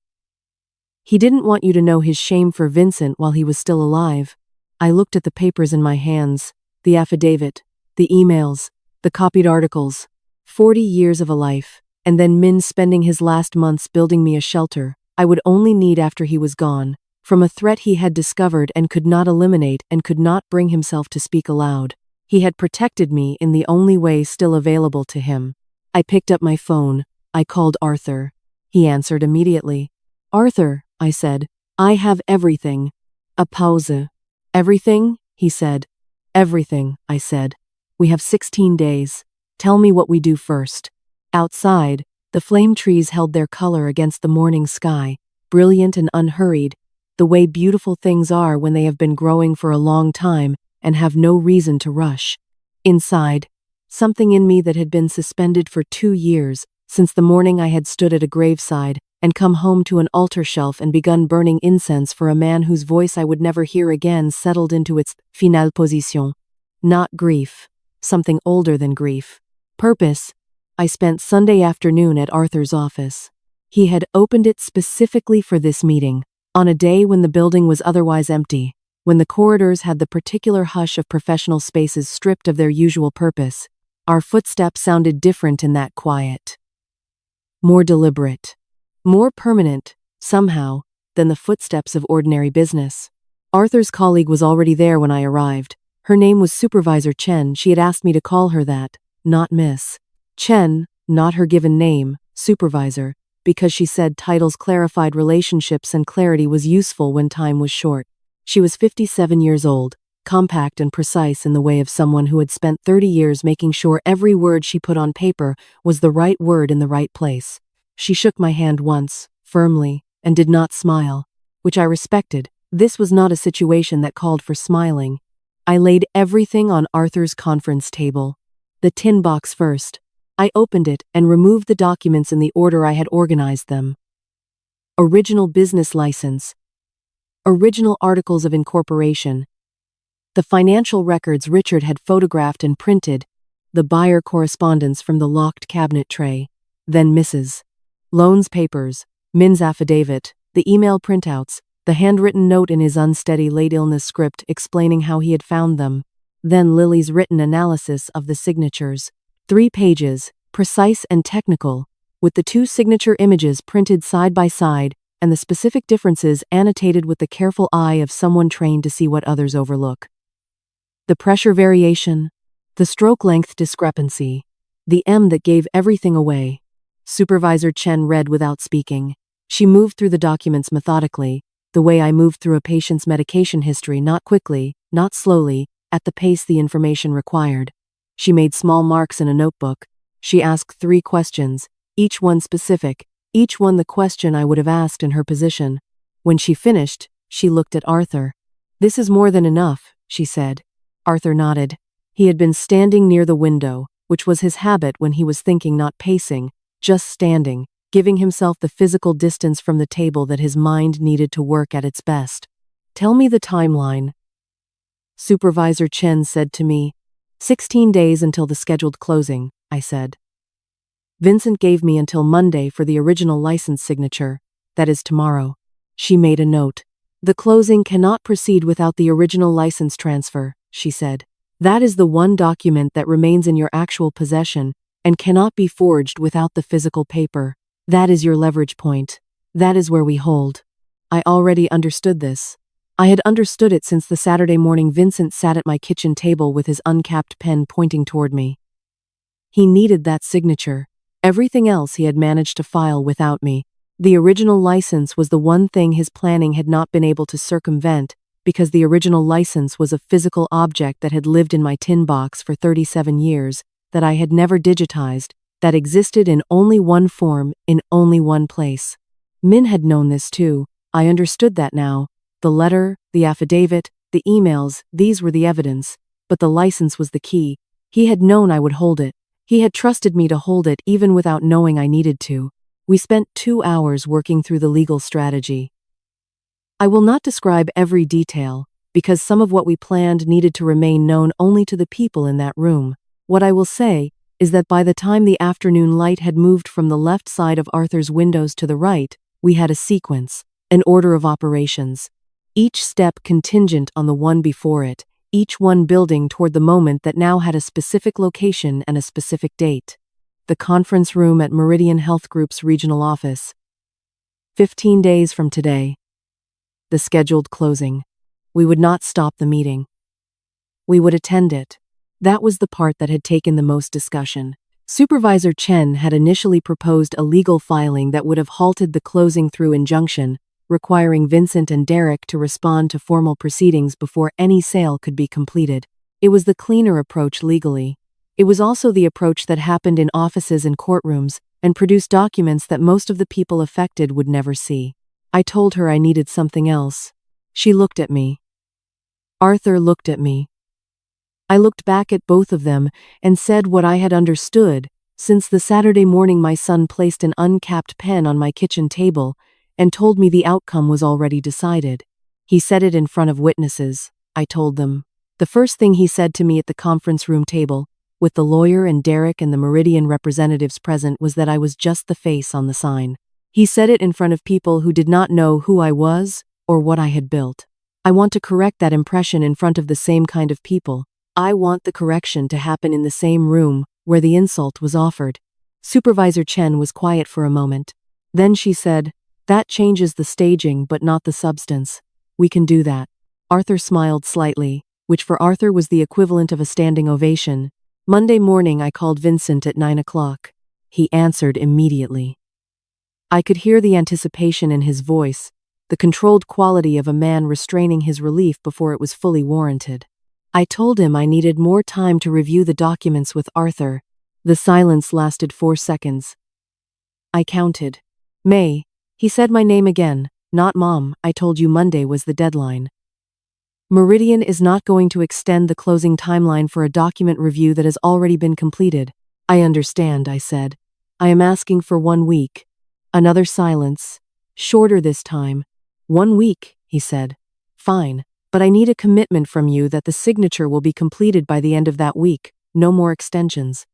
He didn't want you to know his shame for Vincent while he was still alive. I looked at the papers in my hands, the affidavit, the emails, the copied articles. 40 years of a life, and then Min spending his last months building me a shelter I would only need after he was gone, from a threat he had discovered and could not eliminate and could not bring himself to speak aloud. He had protected me in the only way still available to him. I picked up my phone. I called Arthur. He answered immediately. Arthur, I said, I have everything. A pause. Everything? He said. Everything, I said. We have 16 days. Tell me what we do first. Outside, the flame trees held their color against the morning sky, brilliant and unhurried, the way beautiful things are when they have been growing for a long time and have no reason to rush. Inside, something in me that had been suspended for 2 years, since the morning I had stood at a graveside and come home to an altar shelf and begun burning incense for a man whose voice I would never hear again, settled into its finale position. Not grief, something older than grief. Purpose. I spent Sunday afternoon at Arthur's office. He had opened it specifically for this meeting, on a day when the building was otherwise empty, when the corridors had the particular hush of professional spaces stripped of their usual purpose. Our footsteps sounded different in that quiet. More deliberate. More permanent, somehow, than the footsteps of ordinary business. Arthur's colleague was already there when I arrived. Her name was Supervisor Chen. She had asked me to call her that, not Miss Chen, not her given name, Supervisor, because she said titles clarified relationships and clarity was useful when time was short. She was 57 years old, compact and precise in the way of someone who had spent 30 years making sure every word she put on paper was the right word in the right place. She shook my hand once, firmly, and did not smile, which I respected. This was not a situation that called for smiling. I laid everything on Arthur's conference table. The tin box first. I opened it and removed the documents in the order I had organized them. Original business license. Original articles of incorporation. The financial records Richard had photographed and printed. The buyer correspondence from the locked cabinet tray. Then Mrs. Loan's papers, Min's affidavit, the email printouts, the handwritten note in his unsteady late illness script explaining how he had found them. Then Lily's written analysis of the signatures. 3 pages, precise and technical, with the 2 signature images printed side by side and the specific differences annotated with the careful eye of someone trained to see what others overlook. The pressure variation, the stroke length discrepancy, the M that gave everything away. Supervisor Chen read without speaking. She moved through the documents methodically, the way I moved through a patient's medication history, not quickly, not slowly, at the pace the information required. She made small marks in a notebook. She asked 3 questions, each one specific, each one the question I would have asked in her position. When she finished, she looked at Arthur. "This is more than enough," she said. Arthur nodded. He had been standing near the window, which was his habit when he was thinking, not pacing, just standing, giving himself the physical distance from the table that his mind needed to work at its best. "Tell me the timeline," Supervisor Chen said to me. 16 days until the scheduled closing, I said. Vincent gave me until Monday for the original license signature, that is tomorrow. She made a note. "The closing cannot proceed without the original license transfer," she said. "That is the one document that remains in your actual possession and cannot be forged without the physical paper. That is your leverage point. That is where we hold." I already understood this. I had understood it since the Saturday morning Vincent sat at my kitchen table with his uncapped pen pointing toward me. He needed that signature. Everything else he had managed to file without me. The original license was the one thing his planning had not been able to circumvent, because the original license was a physical object that had lived in my tin box for 37 years, that I had never digitized, that existed in only one form, in only one place. Min had known this too. I understood that now. The letter, the affidavit, the emails, these were the evidence, but the license was the key. He had known I would hold it. He had trusted me to hold it even without knowing I needed to. We spent 2 hours working through the legal strategy. I will not describe every detail, because some of what we planned needed to remain known only to the people in that room. What I will say is that by the time the afternoon light had moved from the left side of Arthur's windows to the right, we had a sequence, an order of operations. Each step contingent on the one before it, each one building toward the moment that now had a specific location and a specific date. The conference room at Meridian Health Group's regional office. 15 days from today. The scheduled closing. We would not stop the meeting. We would attend it. That was the part that had taken the most discussion. Supervisor Chen had initially proposed a legal filing that would have halted the closing through injunction, requiring Vincent and Derek to respond to formal proceedings before any sale could be completed. It was the cleaner approach legally. It was also the approach that happened in offices and courtrooms and produced documents that most of the people affected would never see. I told her I needed something else. She looked at me. Arthur looked at me. I looked back at both of them and said what I had understood since the Saturday morning my son placed an uncapped pen on my kitchen table and told me the outcome was already decided. He said it in front of witnesses, I told them. The first thing he said to me at the conference room table, with the lawyer and Derek and the Meridian representatives present, was that I was just the face on the sign. He said it in front of people who did not know who I was or what I had built. I want to correct that impression in front of the same kind of people. I want the correction to happen in the same room where the insult was offered. Supervisor Chen was quiet for a moment. Then she said, "That changes the staging but not the substance. We can do that." Arthur smiled slightly, which for Arthur was the equivalent of a standing ovation. Monday morning I called Vincent at 9 o'clock. He answered immediately. I could hear the anticipation in his voice, the controlled quality of a man restraining his relief before it was fully warranted. I told him I needed more time to review the documents with Arthur. The silence lasted 4 seconds. I counted. "May." He said my name again. "Not Mom, I told you Monday was the deadline." Meridian is not going to extend the closing timeline for a document review that has already been completed. "I understand," I said. "I am asking for 1 week." Another silence. Shorter this time. 1 week, he said. "Fine, but I need a commitment from you that the signature will be completed by the end of that week. No more extensions."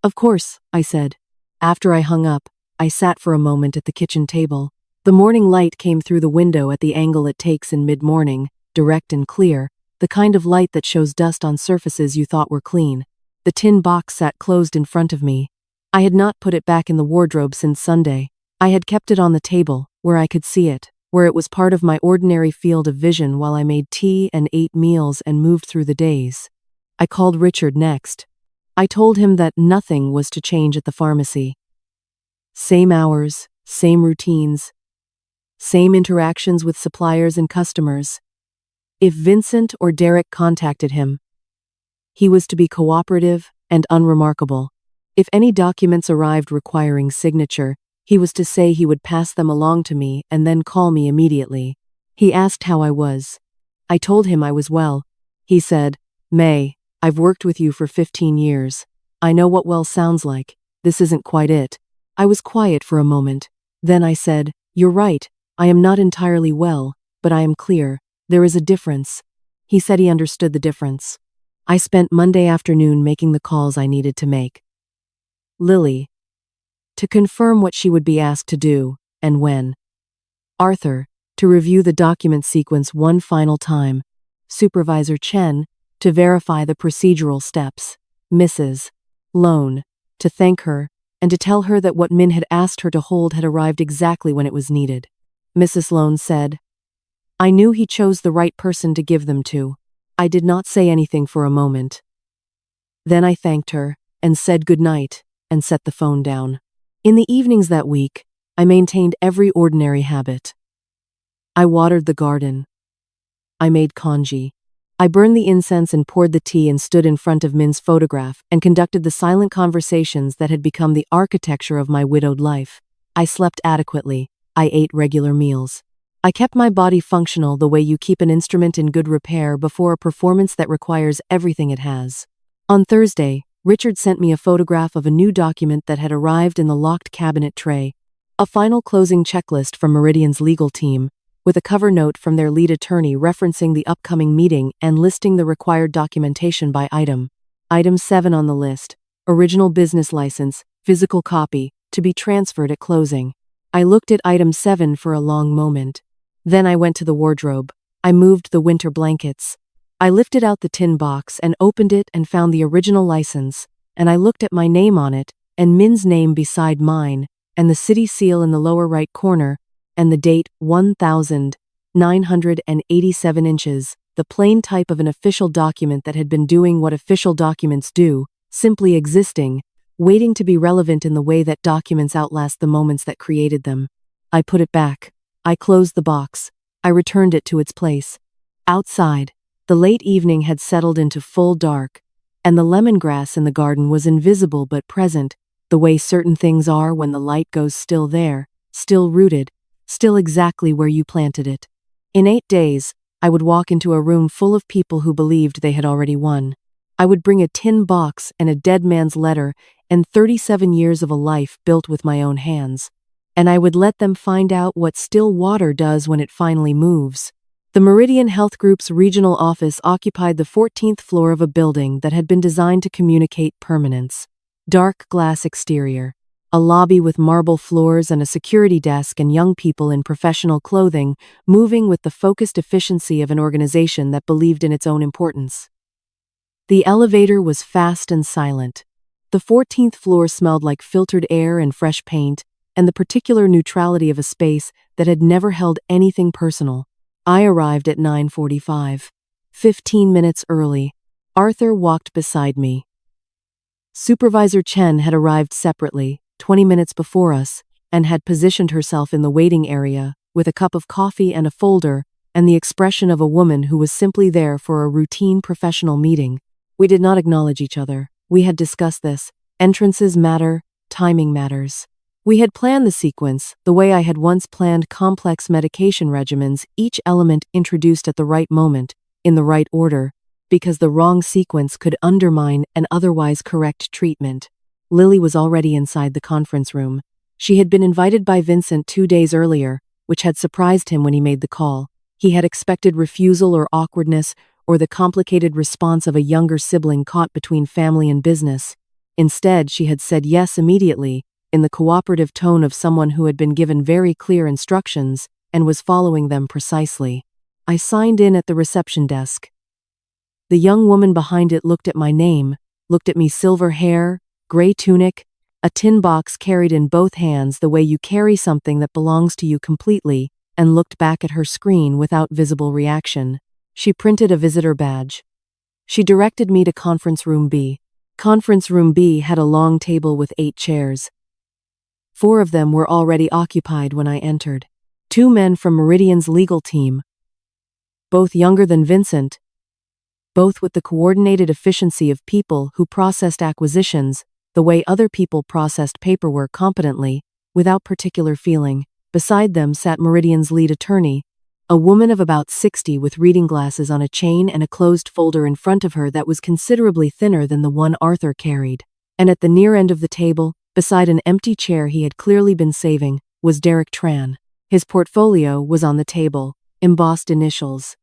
"Of course," I said. After I hung up, I sat for a moment at the kitchen table. The morning light came through the window at the angle it takes in mid-morning, direct and clear, the kind of light that shows dust on surfaces you thought were clean. The tin box sat closed in front of me. I had not put it back in the wardrobe since Sunday. I had kept it on the table, where I could see it, where it was part of my ordinary field of vision while I made tea and ate meals and moved through the days. I called Richard next. I told him that nothing was to change at the pharmacy. Same hours, same routines, same interactions with suppliers and customers. If Vincent or Derek contacted him, he was to be cooperative and unremarkable. If any documents arrived requiring signature, he was to say he would pass them along to me and then call me immediately. He asked how I was. I told him I was well. He said, "May, I've worked with you for 15 years. I know what well sounds like. This isn't quite it." I was quiet for a moment. Then I said, "You're right. I am not entirely well, but I am clear. There is a difference." He said he understood the difference. I spent Monday afternoon making the calls I needed to make. Lily, to confirm what she would be asked to do, and when. Arthur, to review the document sequence one final time. Supervisor Chen, to verify the procedural steps. Mrs. Lone, to thank her, and to tell her that what Min had asked her to hold had arrived exactly when it was needed. Mrs. Lone said, "I knew he chose the right person to give them to." I did not say anything for a moment. Then I thanked her, and said good night, and set the phone down. In the evenings that week, I maintained every ordinary habit. I watered the garden. I made congee. I burned the incense and poured the tea and stood in front of Min's photograph and conducted the silent conversations that had become the architecture of my widowed life. I slept adequately. I ate regular meals. I kept my body functional the way you keep an instrument in good repair before a performance that requires everything it has. On Thursday, Richard sent me a photograph of a new document that had arrived in the locked cabinet tray, a final closing checklist from Meridian's legal team, with a cover note from their lead attorney referencing the upcoming meeting and listing the required documentation by item. Item 7 on the list, original business license, physical copy, to be transferred at closing. I looked at item 7 for a long moment. Then I went to the wardrobe. I moved the winter blankets. I lifted out the tin box and opened it and found the original license, and I looked at my name on it, and Min's name beside mine, and the city seal in the lower right corner, and the date 1,987 inches, the plain type of an official document that had been doing what official documents do, simply existing, waiting to be relevant in the way that documents outlast the moments that created them. I put it back. I closed the box. I returned it to its place. Outside, the late evening had settled into full dark, and the lemongrass in the garden was invisible but present, the way certain things are when the light goes still there, still rooted, still exactly where you planted it. In 8 days, I would walk into a room full of people who believed they had already won. I would bring a tin box and a dead man's letter and 37 years of a life built with my own hands. And I would let them find out what still water does when it finally moves. The Meridian Health Group's regional office occupied the 14th floor of a building that had been designed to communicate permanence. Dark glass exterior, a lobby with marble floors and a security desk and young people in professional clothing, moving with the focused efficiency of an organization that believed in its own importance. The elevator was fast and silent. The 14th floor smelled like filtered air and fresh paint, and the particular neutrality of a space that had never held anything personal. I arrived at 9:45. 15 minutes early. Arthur walked beside me. Supervisor Chen had arrived separately, 20 minutes before us, and had positioned herself in the waiting area, with a cup of coffee and a folder, and the expression of a woman who was simply there for a routine professional meeting. We did not acknowledge each other. We had discussed this. Entrances matter, timing matters. We had planned the sequence, the way I had once planned complex medication regimens, each element introduced at the right moment, in the right order, because the wrong sequence could undermine an otherwise correct treatment. Lily was already inside the conference room. She had been invited by Vincent 2 days earlier, which had surprised him when he made the call. He had expected refusal or awkwardness, or the complicated response of a younger sibling caught between family and business. Instead, she had said yes immediately, in the cooperative tone of someone who had been given very clear instructions and was following them precisely. I signed in at the reception desk. The young woman behind it looked at my name, looked at me, silver hair, gray tunic, a tin box carried in both hands the way you carry something that belongs to you completely, and looked back at her screen without visible reaction. She printed a visitor badge. She directed me to Conference Room B. Conference Room B had a long table with 8 chairs. 4 of them were already occupied when I entered. 2 men from Meridian's legal team, both younger than Vincent, both with the coordinated efficiency of people who processed acquisitions the way other people processed paperwork competently, without particular feeling. Beside them sat Meridian's lead attorney, a woman of about 60 with reading glasses on a chain and a closed folder in front of her that was considerably thinner than the one Arthur carried. And at the near end of the table, beside an empty chair he had clearly been saving, was Derek Tran. His portfolio was on the table, embossed initials.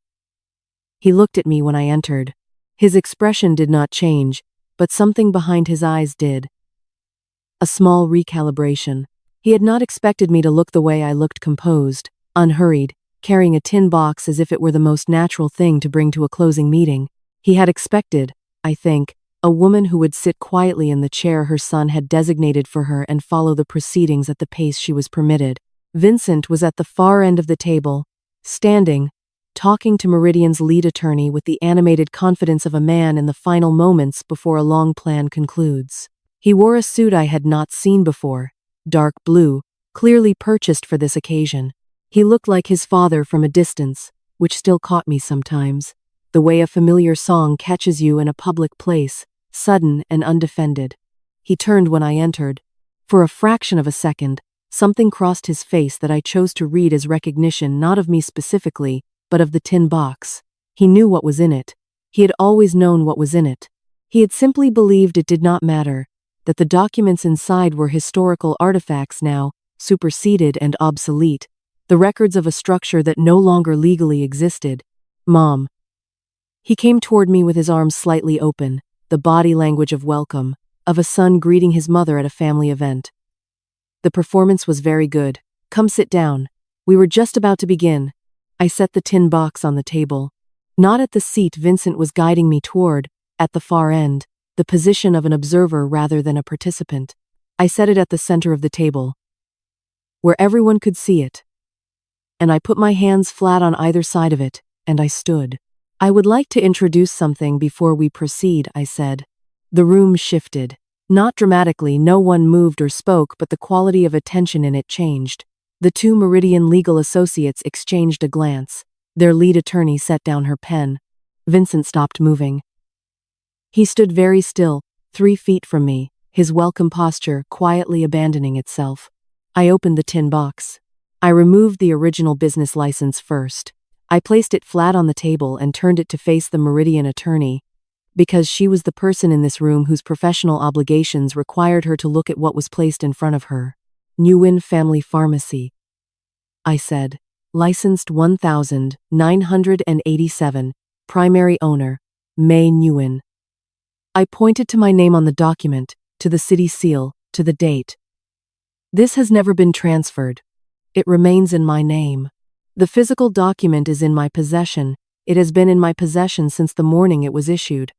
He looked at me when I entered. His expression did not change, but something behind his eyes did. A small recalibration. He had not expected me to look the way I looked, composed, unhurried, carrying a tin box as if it were the most natural thing to bring to a closing meeting. He had expected, I think, a woman who would sit quietly in the chair her son had designated for her and follow the proceedings at the pace she was permitted. Vincent was at the far end of the table, standing, talking to Meridian's lead attorney with the animated confidence of a man in the final moments before a long plan concludes. He wore a suit I had not seen before, dark blue, clearly purchased for this occasion. He looked like his father from a distance, which still caught me sometimes, the way a familiar song catches you in a public place, sudden and undefended. He turned when I entered. For a fraction of a second, something crossed his face that I chose to read as recognition not of me specifically, but of the tin box. He knew what was in it. He had always known what was in it. He had simply believed it did not matter, that the documents inside were historical artifacts now, superseded and obsolete, the records of a structure that no longer legally existed. Mom. He came toward me with his arms slightly open, the body language of welcome, of a son greeting his mother at a family event. The performance was very good. Come sit down. We were just about to begin. I set the tin box on the table. Not at the seat Vincent was guiding me toward, at the far end, the position of an observer rather than a participant. I set it at the center of the table, where everyone could see it. And I put my hands flat on either side of it, and I stood. I would like to introduce something before we proceed, I said. The room shifted. Not dramatically, no one moved or spoke, but the quality of attention in it changed. The 2 Meridian legal associates exchanged a glance. Their lead attorney set down her pen. Vincent stopped moving. He stood very still, 3 feet from me, his welcome posture quietly abandoning itself. I opened the tin box. I removed the original business license first. I placed it flat on the table and turned it to face the Meridian attorney, because she was the person in this room whose professional obligations required her to look at what was placed in front of her. Nguyen Family Pharmacy, I said. Licensed 1987, primary owner, May Nguyen. I pointed to my name on the document, to the city seal, to the date. This has never been transferred. It remains in my name. The physical document is in my possession. It has been in my possession since the morning it was issued.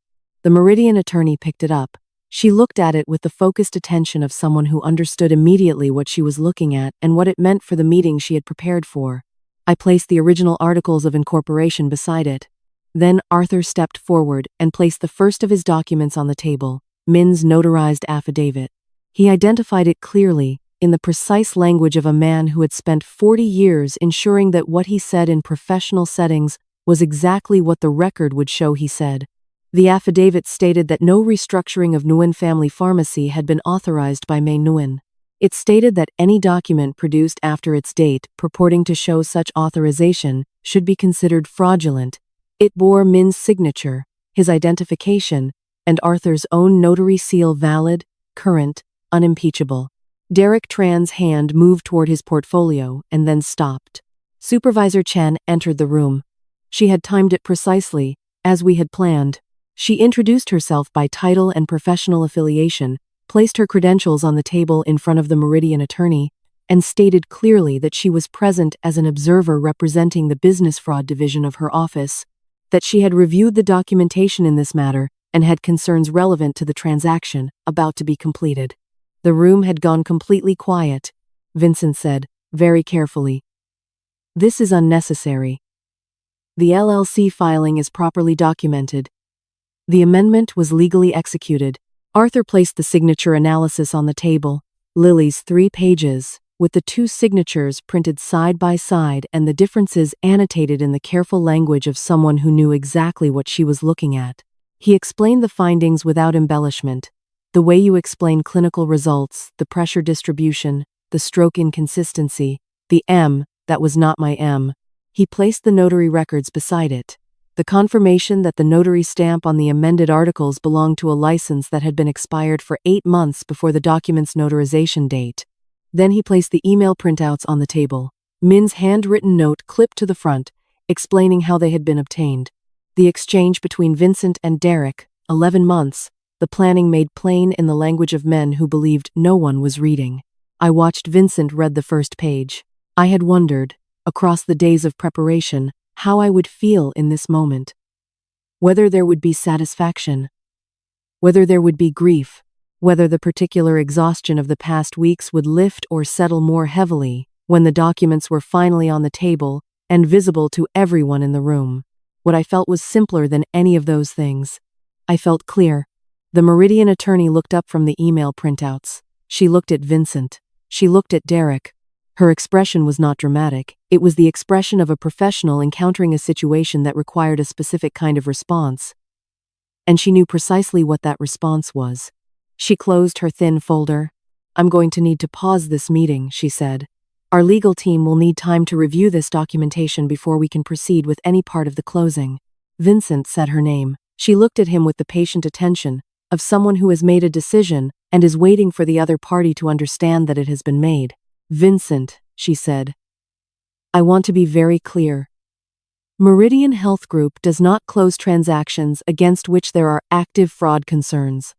The Meridian attorney picked it up. She looked at it with the focused attention of someone who understood immediately what she was looking at and what it meant for the meeting she had prepared for. I placed the original articles of incorporation beside it. Then Arthur stepped forward and placed the first of his documents on the table, Min's notarized affidavit. He identified it clearly, in the precise language of a man who had spent 40 years ensuring that what he said in professional settings was exactly what the record would show he said. The affidavit stated that no restructuring of Nguyen Family Pharmacy had been authorized by May Nguyen. It stated that any document produced after its date purporting to show such authorization should be considered fraudulent. It bore Min's signature, his identification, and Arthur's own notary seal valid, current, unimpeachable. Derek Tran's hand moved toward his portfolio and then stopped. Supervisor Chen entered the room. She had timed it precisely, as we had planned. She introduced herself by title and professional affiliation, placed her credentials on the table in front of the Meridian attorney, and stated clearly that she was present as an observer representing the business fraud division of her office, that she had reviewed the documentation in this matter and had concerns relevant to the transaction about to be completed. The room had gone completely quiet. Vincent said, very carefully, "This is unnecessary. The LLC filing is properly documented. The amendment was legally executed." Arthur placed the signature analysis on the table, Lily's 3 pages, with the 2 signatures printed side by side and the differences annotated in the careful language of someone who knew exactly what she was looking at. He explained the findings without embellishment. "The way you explain clinical results, the pressure distribution, the stroke inconsistency, the M, that was not my M." He placed the notary records beside it. "The confirmation that the notary stamp on the amended articles belonged to a license that had been expired for 8 months before the document's notarization date." Then he placed the email printouts on the table. Min's handwritten note clipped to the front, explaining how they had been obtained. The exchange between Vincent and Derek, 11 months, the planning made plain in the language of men who believed no one was reading. I watched Vincent read the first page. I had wondered, across the days of preparation, how I would feel in this moment. Whether there would be satisfaction, whether there would be grief, whether the particular exhaustion of the past weeks would lift or settle more heavily when the documents were finally on the table and visible to everyone in the room. What I felt was simpler than any of those things. I felt clear. The Meridian attorney looked up from the email printouts. She looked at Vincent. She looked at Derek. Her expression was not dramatic. It was the expression of a professional encountering a situation that required a specific kind of response. And she knew precisely what that response was. She closed her thin folder. "I'm going to need to pause this meeting," she said. "Our legal team will need time to review this documentation before we can proceed with any part of the closing." Vincent said her name. She looked at him with the patient attention of someone who has made a decision and is waiting for the other party to understand that it has been made. "Vincent," she said, "I want to be very clear. Meridian Health Group does not close transactions against which there are active fraud concerns.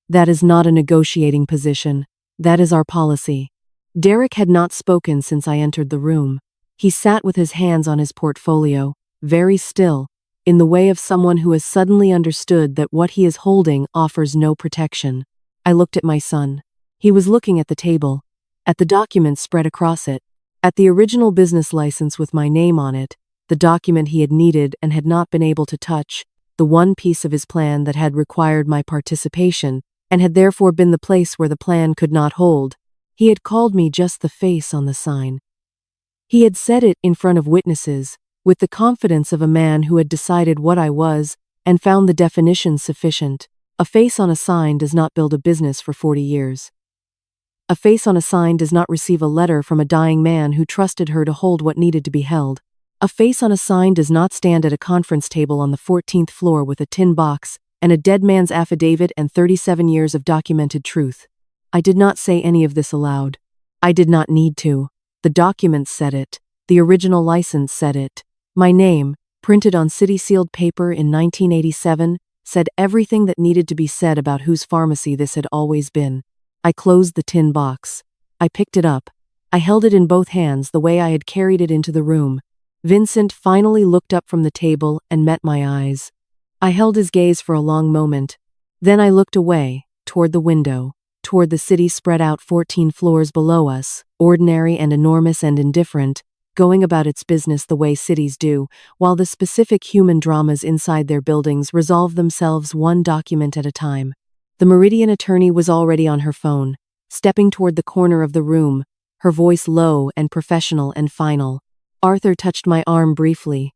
That is not a negotiating position. That is our policy." Derek had not spoken since I entered the room. He sat with his hands on his portfolio, very still, in the way of someone who has suddenly understood that what he is holding offers no protection. I looked at my son. He was looking at the table, at the documents spread across it, at the original business license with my name on it, the document he had needed and had not been able to touch, the one piece of his plan that had required my participation and had therefore been the place where the plan could not hold. He had called me just the face on the sign. He had said it in front of witnesses, with the confidence of a man who had decided what I was and found the definition sufficient. A face on a sign does not build a business for 40 years. A face on a sign does not receive a letter from a dying man who trusted her to hold what needed to be held. A face on a sign does not stand at a conference table on the 14th floor with a tin box and a dead man's affidavit and 37 years of documented truth. I did not say any of this aloud. I did not need to. The documents said it. The original license said it. My name, printed on city-sealed paper in 1987, said everything that needed to be said about whose pharmacy this had always been. I closed the tin box. I picked it up. I held it in both hands the way I had carried it into the room. Vincent finally looked up from the table and met my eyes. I held his gaze for a long moment. Then I looked away, toward the window, toward the city spread out 14 floors below us, ordinary and enormous and indifferent, going about its business the way cities do, while the specific human dramas inside their buildings resolve themselves one document at a time. The Meridian attorney was already on her phone, stepping toward the corner of the room, her voice low and professional and final. Arthur touched my arm briefly.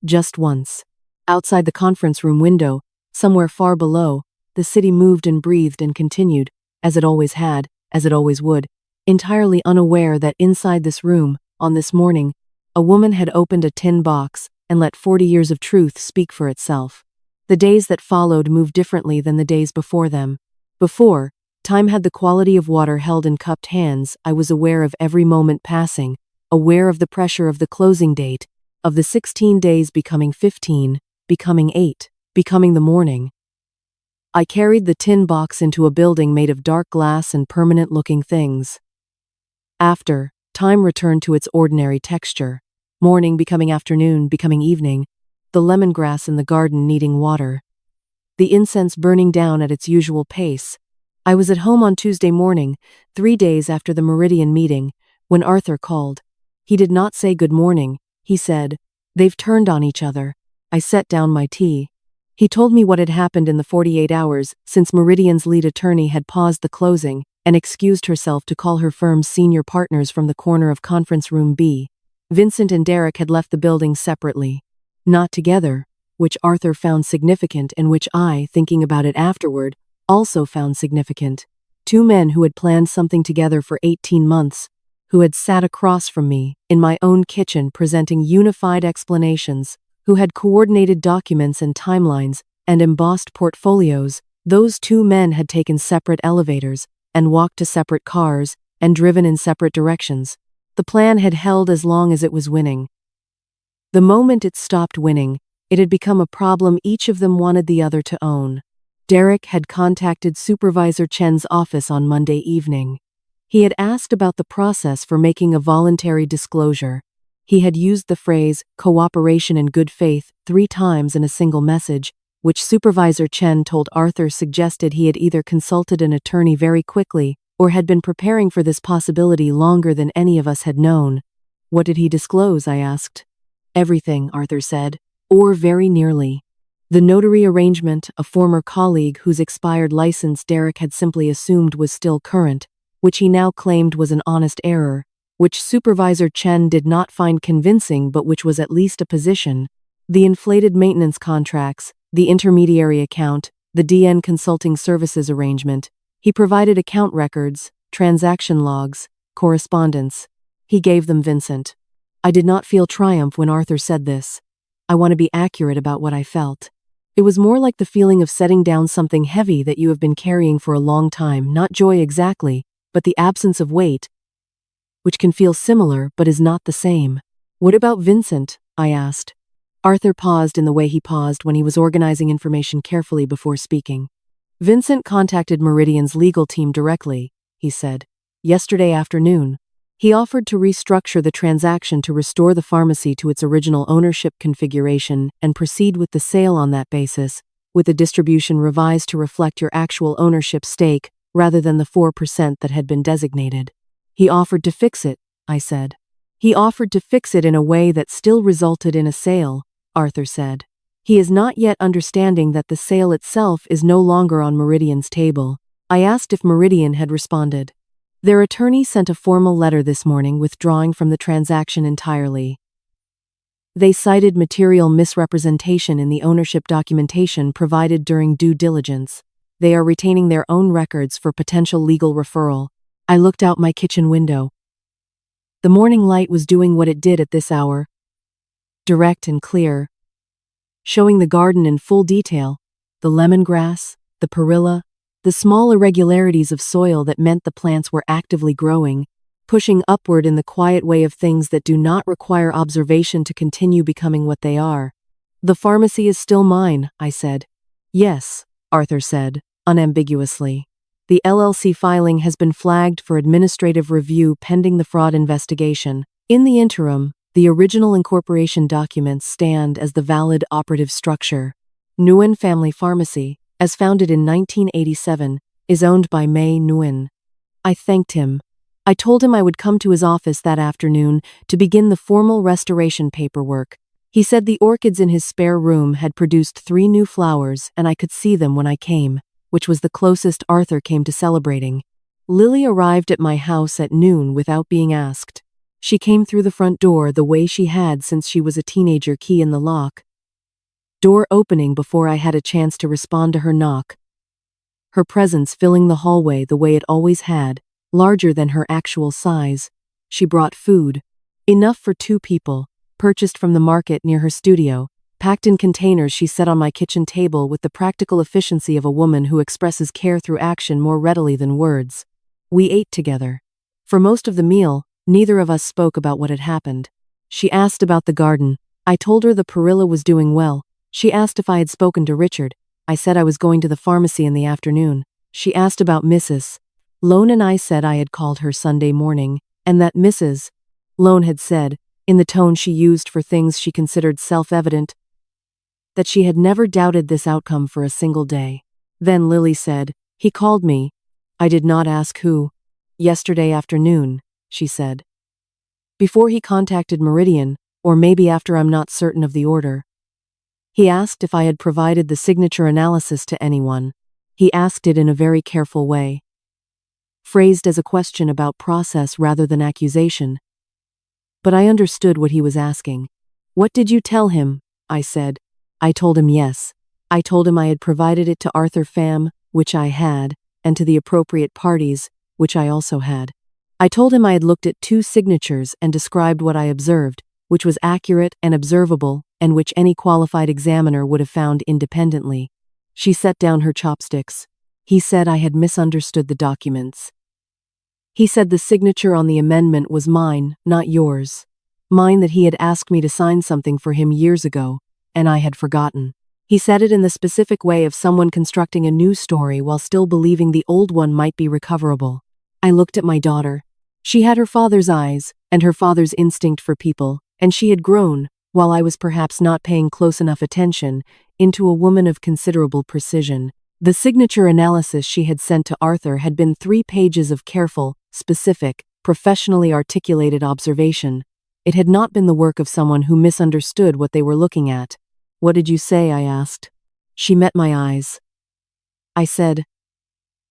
Just once. Outside the conference room window, somewhere far below, the city moved and breathed and continued, as it always had, as it always would, entirely unaware that inside this room, on this morning, a woman had opened a tin box and let 40 years of truth speak for itself. The days that followed moved differently than the days before them. Before, time had the quality of water held in cupped hands. I was aware of every moment passing, aware of the pressure of the closing date, of the 16 days becoming 15, becoming 8, becoming the morning. I carried the tin box into a building made of dark glass and permanent-looking things. After, time returned to its ordinary texture. Morning becoming afternoon, becoming evening, the lemongrass in the garden needing water. The incense burning down at its usual pace. I was at home on Tuesday morning, 3 days after the Meridian meeting, when Arthur called. He did not say good morning. He said, "They've turned on each other." I set down my tea. He told me what had happened in the 48 hours since Meridian's lead attorney had paused the closing and excused herself to call her firm's senior partners from the corner of conference room B. Vincent and Derek had left the building separately. Not together, which Arthur found significant and which I, thinking about it afterward, also found significant. 2 men who had planned something together for 18 months, who had sat across from me, in my own kitchen presenting unified explanations, who had coordinated documents and timelines and embossed portfolios. Those 2 men had taken separate elevators and walked to separate cars and driven in separate directions. The plan had held as long as it was winning. The moment it stopped winning, it had become a problem each of them wanted the other to own. Derek had contacted Supervisor Chen's office on Monday evening. He had asked about the process for making a voluntary disclosure. He had used the phrase cooperation and good faith 3 times in a single message, which Supervisor Chen told Arthur suggested he had either consulted an attorney very quickly or had been preparing for this possibility longer than any of us had known. What did he disclose? I asked. Everything, Arthur said. Or very nearly. The notary arrangement, a former colleague whose expired license Derek had simply assumed was still current, which he now claimed was an honest error, which Supervisor Chen did not find convincing but which was at least a position. The inflated maintenance contracts, the intermediary account, the DN consulting services arrangement. He provided account records, transaction logs, correspondence. He gave them Vincent. I did not feel triumph when Arthur said this. I want to be accurate about what I felt. It was more like the feeling of setting down something heavy that you have been carrying for a long time, not joy exactly, but the absence of weight, which can feel similar but is not the same. What about Vincent? I asked. Arthur paused in the way he paused when he was organizing information carefully before speaking. Vincent contacted Meridian's legal team directly, he said. Yesterday afternoon. He offered to restructure the transaction to restore the pharmacy to its original ownership configuration and proceed with the sale on that basis, with the distribution revised to reflect your actual ownership stake rather than the 4% that had been designated. He offered to fix it, I said. He offered to fix it in a way that still resulted in a sale, Arthur said. He is not yet understanding that the sale itself is no longer on Meridian's table. I asked if Meridian had responded. Their attorney sent a formal letter this morning withdrawing from the transaction entirely. They cited material misrepresentation in the ownership documentation provided during due diligence. They are retaining their own records for potential legal referral. I looked out my kitchen window. The morning light was doing what it did at this hour. Direct and clear. Showing the garden in full detail. The lemongrass, the perilla, the small irregularities of soil that meant the plants were actively growing, pushing upward in the quiet way of things that do not require observation to continue becoming what they are. The pharmacy is still mine, I said. Yes, Arthur said, unambiguously. The LLC filing has been flagged for administrative review pending the fraud investigation. In the interim, the original incorporation documents stand as the valid operative structure. Nguyen Family Pharmacy, as founded in 1987, is owned by Mei Nguyen. I thanked him. I told him I would come to his office that afternoon to begin the formal restoration paperwork. He said the orchids in his spare room had produced 3 new flowers and I could see them when I came, which was the closest Arthur came to celebrating. Lily arrived at my house at noon without being asked. She came through the front door the way she had since she was a teenager, key in the lock. Door opening before I had a chance to respond to her knock. Her presence filling the hallway the way it always had, larger than her actual size. She brought food. Enough for 2 people, purchased from the market near her studio, packed in containers she set on my kitchen table with the practical efficiency of a woman who expresses care through action more readily than words. We ate together. For most of the meal, neither of us spoke about what had happened. She asked about the garden. I told her the perilla was doing well. She asked if I had spoken to Richard. I said I was going to the pharmacy in the afternoon. She asked about Mrs. Lone and I said I had called her Sunday morning, and that Mrs. Lone had said, in the tone she used for things she considered self-evident, that she had never doubted this outcome for a single day. Then Lily said, "He called me. I did not ask who. Yesterday afternoon," she said. "Before he contacted Meridian, or maybe after, I'm not certain of the order. He asked if I had provided the signature analysis to anyone. He asked it in a very careful way, phrased as a question about process rather than accusation. But I understood what he was asking. What did you tell him?" I said. I told him yes. I told him I had provided it to Arthur Pham, which I had, and to the appropriate parties, which I also had. I told him I had looked at 2 signatures and described what I observed, which was accurate and observable, and which any qualified examiner would have found independently. She set down her chopsticks. He said I had misunderstood the documents. He said the signature on the amendment was mine, not yours. Mine, that he had asked me to sign something for him years ago, and I had forgotten. He said it in the specific way of someone constructing a new story while still believing the old one might be recoverable. I looked at my daughter. She had her father's eyes, and her father's instinct for people, and she had grown, while I was perhaps not paying close enough attention, into a woman of considerable precision. The signature analysis she had sent to Arthur had been 3 pages of careful, specific, professionally articulated observation. It had not been the work of someone who misunderstood what they were looking at. "What did you say?" I asked. She met my eyes. I said,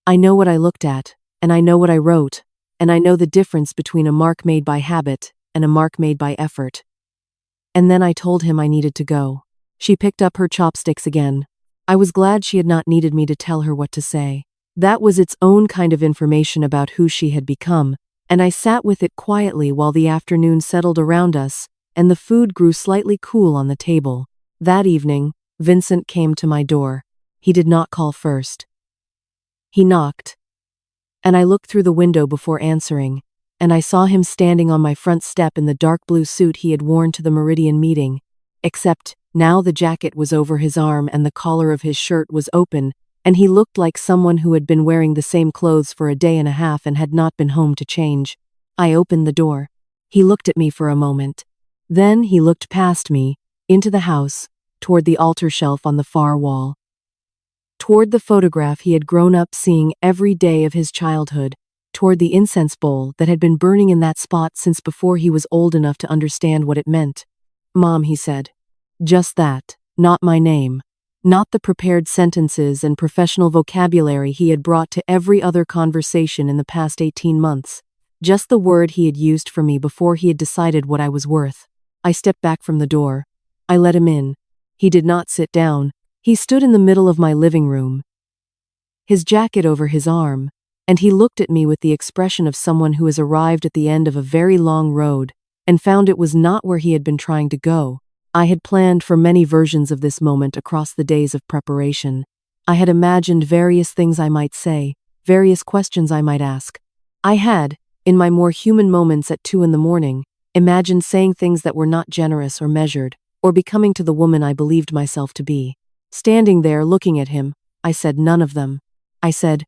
"I know what I looked at, and I know what I wrote, and I know the difference between a mark made by habit and a mark made by effort." And then I told him I needed to go. She picked up her chopsticks again. I was glad she had not needed me to tell her what to say. That was its own kind of information about who she had become, and I sat with it quietly while the afternoon settled around us, and the food grew slightly cool on the table. That evening, Vincent came to my door. He did not call first. He knocked, and I looked through the window before answering, and I saw him standing on my front step in the dark blue suit he had worn to the Meridian meeting, except now the jacket was over his arm and the collar of his shirt was open, and he looked like someone who had been wearing the same clothes for a day and a half and had not been home to change. I opened the door. He looked at me for a moment. Then he looked past me, into the house, toward the altar shelf on the far wall, toward the photograph he had grown up seeing every day of his childhood, toward the incense bowl that had been burning in that spot since before he was old enough to understand what it meant. "Mom," he said. Just that, not my name. Not the prepared sentences and professional vocabulary he had brought to every other conversation in the past 18 months. Just the word he had used for me before he had decided what I was worth. I stepped back from the door. I let him in. He did not sit down. He stood in the middle of my living room, his jacket over his arm, and he looked at me with the expression of someone who has arrived at the end of a very long road and found it was not where he had been trying to go. I had planned for many versions of this moment across the days of preparation. I had imagined various things I might say, various questions I might ask. I had, in my more human moments at 2 a.m, imagined saying things that were not generous or measured, or becoming to the woman I believed myself to be. Standing there looking at him, I said none of them. I said,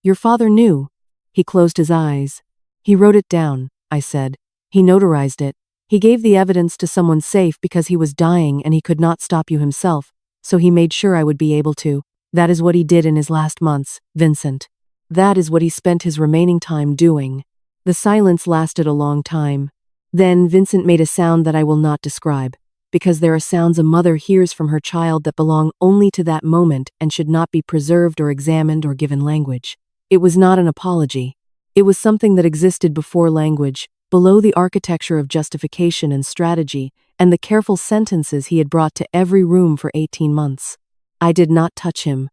"Your father knew." He closed his eyes. "He wrote it down," I said. "He notarized it. He gave the evidence to someone safe because he was dying and he could not stop you himself, so he made sure I would be able to. That is what he did in his last months, Vincent. That is what he spent his remaining time doing." The silence lasted a long time. Then Vincent made a sound that I will not describe, because there are sounds a mother hears from her child that belong only to that moment and should not be preserved or examined or given language. It was not an apology. It was something that existed before language, below the architecture of justification and strategy, and the careful sentences he had brought to every room for 18 months. I did not touch him.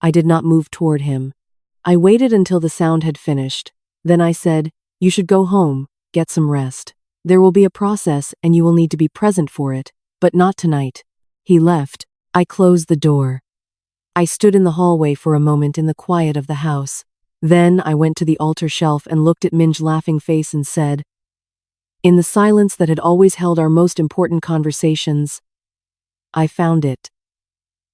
I did not move toward him. I waited until the sound had finished. Then I said, "You should go home, get some rest. There will be a process and you will need to be present for it, but not tonight." He left. I closed the door. I stood in the hallway for a moment in the quiet of the house. Then I went to the altar shelf and looked at Minj's laughing face and said, in the silence that had always held our most important conversations, "I found it."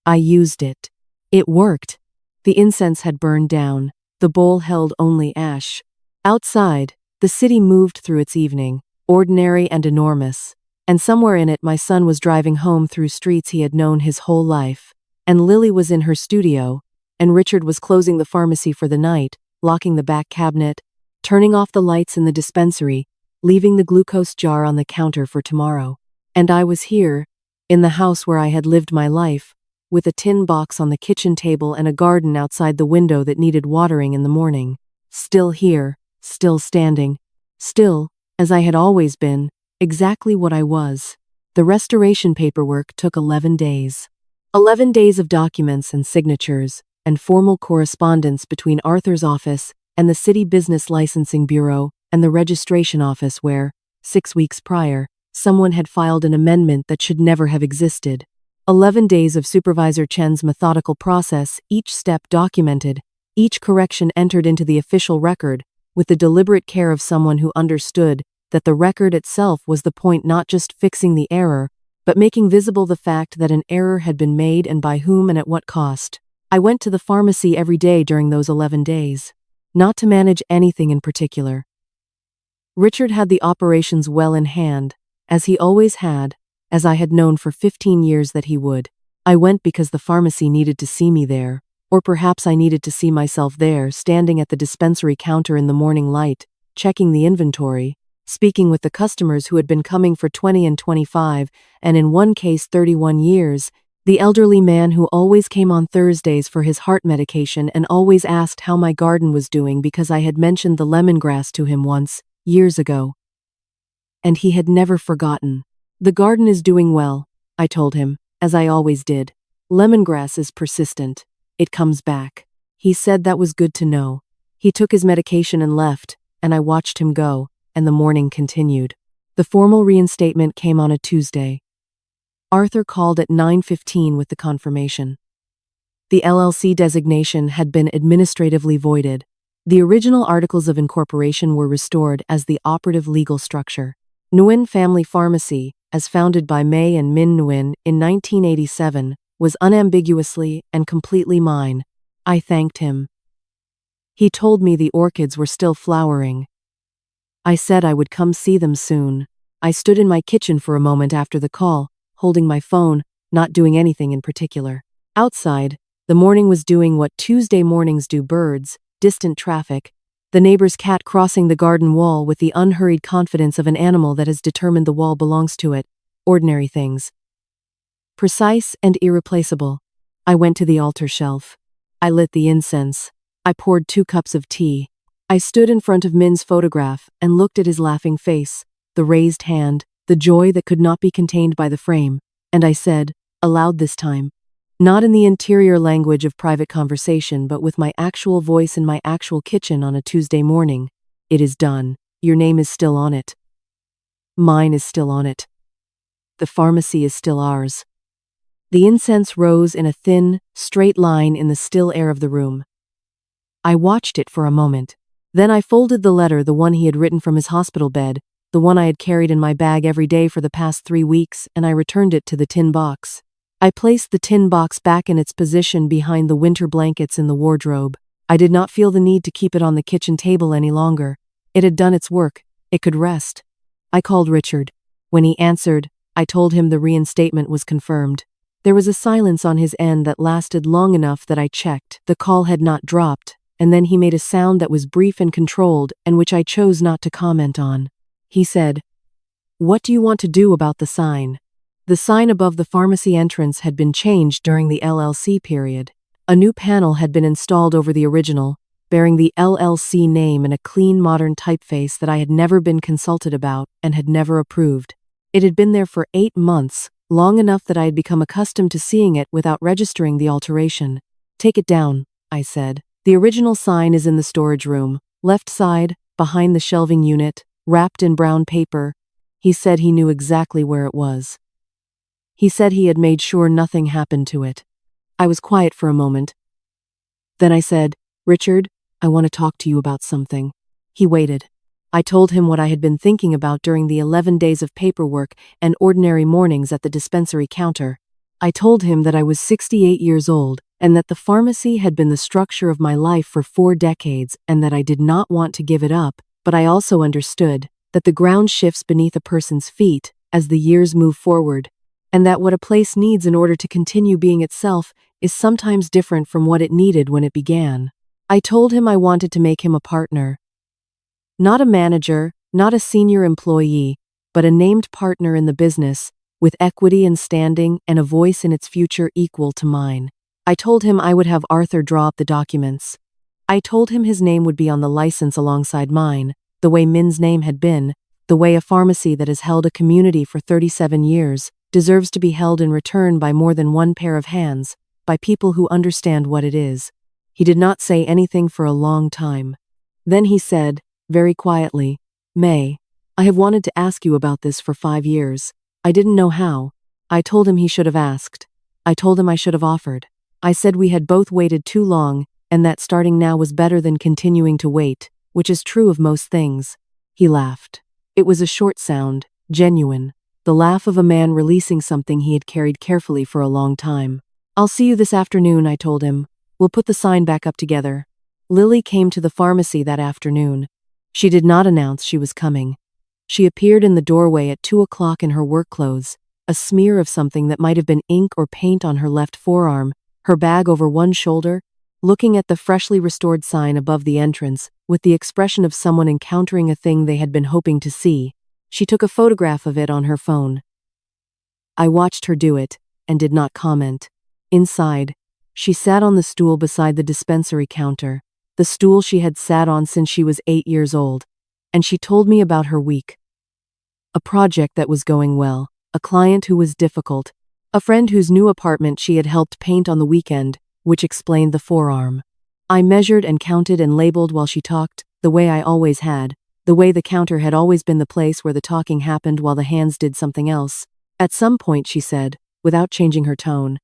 I used it. It worked. The incense had burned down. The bowl held only ash. Outside, the city moved through its evening, ordinary and enormous. And somewhere in it my son was driving home through streets he had known his whole life. And Lily was in her studio, and Richard was closing the pharmacy for the night, locking the back cabinet, turning off the lights in the dispensary, leaving the glucose jar on the counter for tomorrow. And I was here, in the house where I had lived my life, with a tin box on the kitchen table and a garden outside the window that needed watering in the morning. Still here, still standing, still, as I had always been, exactly what I was. The restoration paperwork took 11 days. 11 days of documents and signatures, and formal correspondence between Arthur's office and the City Business Licensing Bureau and the registration office where, 6 weeks prior, someone had filed an amendment that should never have existed. 11 days of Supervisor Chen's methodical process, each step documented, each correction entered into the official record, with the deliberate care of someone who understood that the record itself was the point, not just fixing the error, but making visible the fact that an error had been made and by whom and at what cost. I went to the pharmacy every day during those 11 days. Not to manage anything in particular. Richard had the operations well in hand, as he always had, as I had known for 15 years that he would. I went because the pharmacy needed to see me there, or perhaps I needed to see myself there, standing at the dispensary counter in the morning light, checking the inventory, speaking with the customers who had been coming for 20 and 25, and in one case 31 years, the elderly man who always came on Thursdays for his heart medication and always asked how my garden was doing because I had mentioned the lemongrass to him once, years ago. And he had never forgotten. The garden is doing well, I told him, as I always did. Lemongrass is persistent. It comes back. He said that was good to know. He took his medication and left, and I watched him go, and the morning continued. The formal reinstatement came on a Tuesday. Arthur called at 9:15 with the confirmation. The LLC designation had been administratively voided. The original articles of incorporation were restored as the operative legal structure. Nguyen Family Pharmacy, as founded by May and Min Nguyen in 1987, was unambiguously and completely mine. I thanked him. He told me the orchids were still flowering. I said I would come see them soon. I stood in my kitchen for a moment after the call, holding my phone, not doing anything in particular. Outside, the morning was doing what Tuesday mornings do: birds, distant traffic, the neighbor's cat crossing the garden wall with the unhurried confidence of an animal that has determined the wall belongs to it. Ordinary things. Precise and irreplaceable. I went to the altar shelf. I lit the incense. I poured 2 cups of tea. I stood in front of Min's photograph and looked at his laughing face, the raised hand, the joy that could not be contained by the frame, and I said, aloud this time, not in the interior language of private conversation but with my actual voice in my actual kitchen on a Tuesday morning, "It is done. Your name is still on it. Mine is still on it. The pharmacy is still ours." The incense rose in a thin, straight line in the still air of the room. I watched it for a moment. Then I folded the letter, the one he had written from his hospital bed, the one I had carried in my bag every day for the past 3 weeks, and I returned it to the tin box. I placed the tin box back in its position behind the winter blankets in the wardrobe. I did not feel the need to keep it on the kitchen table any longer. It had done its work. It could rest. I called Richard. When he answered, I told him the reinstatement was confirmed. There was a silence on his end that lasted long enough that I checked. The call had not dropped, and then he made a sound that was brief and controlled and which I chose not to comment on. He said, "What do you want to do about the sign?" The sign above the pharmacy entrance had been changed during the LLC period. A new panel had been installed over the original, bearing the LLC name in a clean modern typeface that I had never been consulted about and had never approved. It had been there for 8 months, long enough that I had become accustomed to seeing it without registering the alteration. "Take it down," I said. "The original sign is in the storage room, left side, behind the shelving unit, wrapped in brown paper." He said he knew exactly where it was. He said he had made sure nothing happened to it. I was quiet for a moment. Then I said, "Richard, I want to talk to you about something." He waited. I told him what I had been thinking about during the 11 days of paperwork and ordinary mornings at the dispensary counter. I told him that I was 68 years old and that the pharmacy had been the structure of my life for 4 decades and that I did not want to give it up, but I also understood that the ground shifts beneath a person's feet as the years move forward, and that what a place needs in order to continue being itself is sometimes different from what it needed when it began. I told him I wanted to make him a partner. Not a manager, not a senior employee, but a named partner in the business, with equity and standing and a voice in its future equal to mine. I told him I would have Arthur draw up the documents. I told him his name would be on the license alongside mine, the way Min's name had been, the way a pharmacy that has held a community for 37 years deserves to be held in return by more than one pair of hands, by people who understand what it is. He did not say anything for a long time. Then he said, very quietly, "May, I have wanted to ask you about this for 5 years. I didn't know how." I told him he should have asked. I told him I should have offered. I said we had both waited too long, and that starting now was better than continuing to wait, which is true of most things. He laughed. It was a short sound, genuine, the laugh of a man releasing something he had carried carefully for a long time. "I'll see you this afternoon," I told him. "We'll put the sign back up together." Lily came to the pharmacy that afternoon. She did not announce she was coming. She appeared in the doorway at 2 o'clock in her work clothes, a smear of something that might have been ink or paint on her left forearm, her bag over one shoulder, looking at the freshly restored sign above the entrance, with the expression of someone encountering a thing they had been hoping to see. She took a photograph of it on her phone. I watched her do it, and did not comment. Inside, she sat on the stool beside the dispensary counter, the stool she had sat on since she was 8 years old, and she told me about her week. A project that was going well, a client who was difficult, a friend whose new apartment she had helped paint on the weekend, which explained the forearm. I measured and counted and labeled while she talked, the way I always had, the way the counter had always been the place where the talking happened while the hands did something else. At some point, she said, without changing her tone,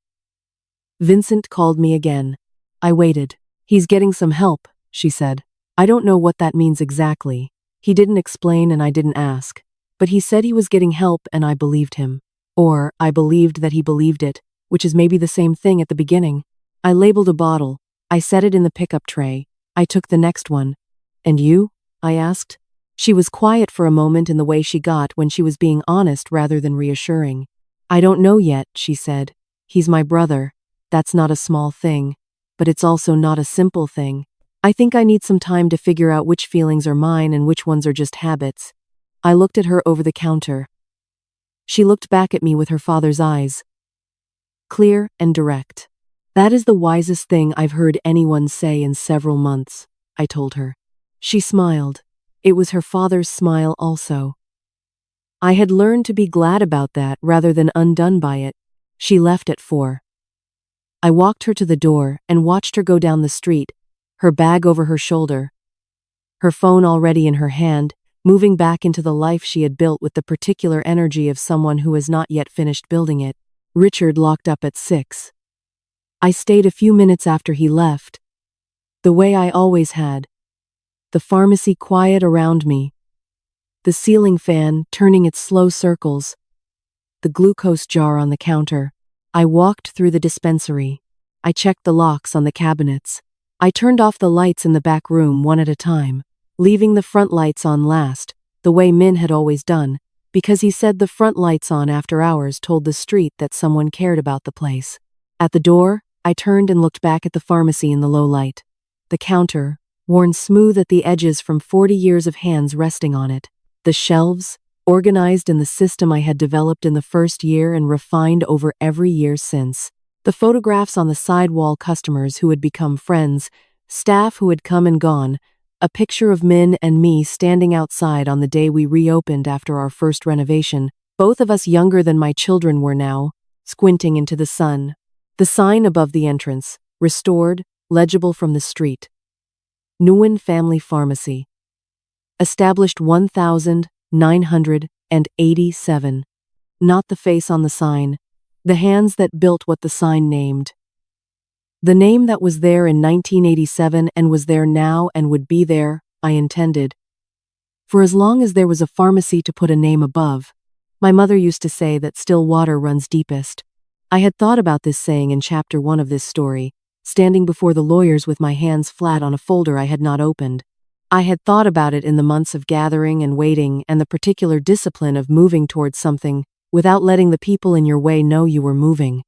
"Vincent called me again." I waited. "He's getting some help," she said. "I don't know what that means exactly." He didn't explain and I didn't ask. But he said he was getting help and I believed him. Or, I believed that he believed it, which is maybe the same thing at the beginning. I labeled a bottle. I set it in the pickup tray. I took the next one. "And you?" I asked. She was quiet for a moment in the way she got when she was being honest rather than reassuring. "I don't know yet," she said. "He's my brother. That's not a small thing. But it's also not a simple thing. I think I need some time to figure out which feelings are mine and which ones are just habits." I looked at her over the counter. She looked back at me with her father's eyes. Clear and direct. "That is the wisest thing I've heard anyone say in several months," I told her. She smiled. It was her father's smile also. I had learned to be glad about that rather than undone by it. She left at 4. I walked her to the door and watched her go down the street, her bag over her shoulder, her phone already in her hand, moving back into the life she had built with the particular energy of someone who has not yet finished building it. Richard locked up at 6. I stayed a few minutes after he left, the way I always had. The pharmacy quiet around me, the ceiling fan turning its slow circles, the glucose jar on the counter. I walked through the dispensary. I checked the locks on the cabinets. I turned off the lights in the back room one at a time, leaving the front lights on last, the way Min had always done, because he said the front lights on after hours told the street that someone cared about the place. At the door, I turned and looked back at the pharmacy in the low light. The counter, worn smooth at the edges from 40 years of hands resting on it. The shelves, organized in the system I had developed in the first year and refined over every year since. The photographs on the side wall, customers who had become friends, staff who had come and gone, a picture of Min and me standing outside on the day we reopened after our first renovation, both of us younger than my children were now, squinting into the sun. The sign above the entrance, restored, legible from the street. Nguyen Family Pharmacy. Established 1987. Not the face on the sign, the hands that built what the sign named. The name that was there in 1987 and was there now and would be there, I intended. For as long as there was a pharmacy to put a name above. My mother used to say that still water runs deepest. I had thought about this saying in chapter 1 of this story, standing before the lawyers with my hands flat on a folder I had not opened. I had thought about it in the months of gathering and waiting and the particular discipline of moving towards something without letting the people in your way know you were moving.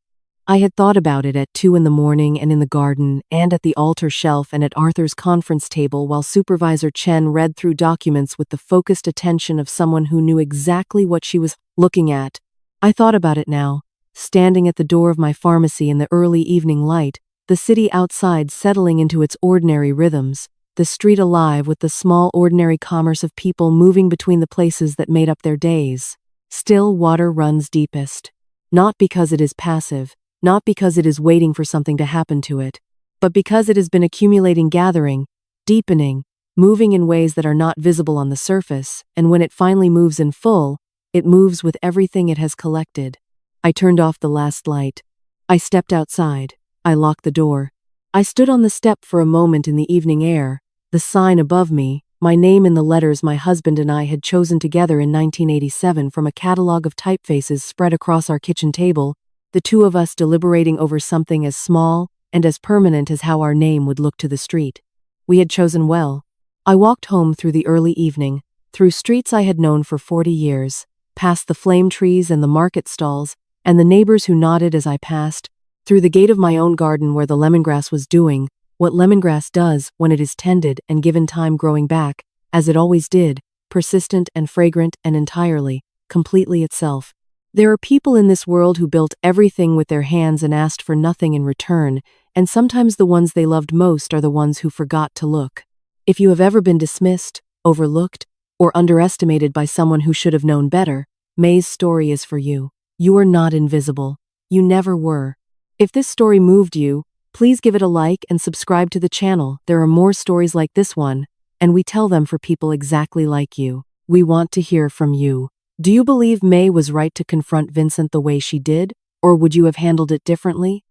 I had thought about it at 2 in the morning and in the garden and at the altar shelf and at Arthur's conference table while Supervisor Chen read through documents with the focused attention of someone who knew exactly what she was looking at. I thought about it now, standing at the door of my pharmacy in the early evening light, the city outside settling into its ordinary rhythms, the street alive with the small ordinary commerce of people moving between the places that made up their days. Still water runs deepest. Not because it is passive, not because it is waiting for something to happen to it, but because it has been accumulating, gathering, deepening, moving in ways that are not visible on the surface, and when it finally moves in full, it moves with everything it has collected. I turned off the last light. I stepped outside. I locked the door. I stood on the step for a moment in the evening air, the sign above me, my name in the letters my husband and I had chosen together in 1987 from a catalog of typefaces spread across our kitchen table, the two of us deliberating over something as small and as permanent as how our name would look to the street. We had chosen well. I walked home through the early evening, through streets I had known for 40 years, past the flame trees and the market stalls, and the neighbors who nodded as I passed, through the gate of my own garden where the lemongrass was doing what lemongrass does when it is tended and given time, growing back, as it always did, persistent and fragrant and entirely, completely itself. There are people in this world who built everything with their hands and asked for nothing in return, and sometimes the ones they loved most are the ones who forgot to look. If you have ever been dismissed, overlooked, or underestimated by someone who should have known better, May's story is for you. You are not invisible. You never were. If this story moved you, please give it a like and subscribe to the channel. There are more stories like this one, and we tell them for people exactly like you. We want to hear from you. Do you believe May was right to confront Vincent the way she did, or would you have handled it differently?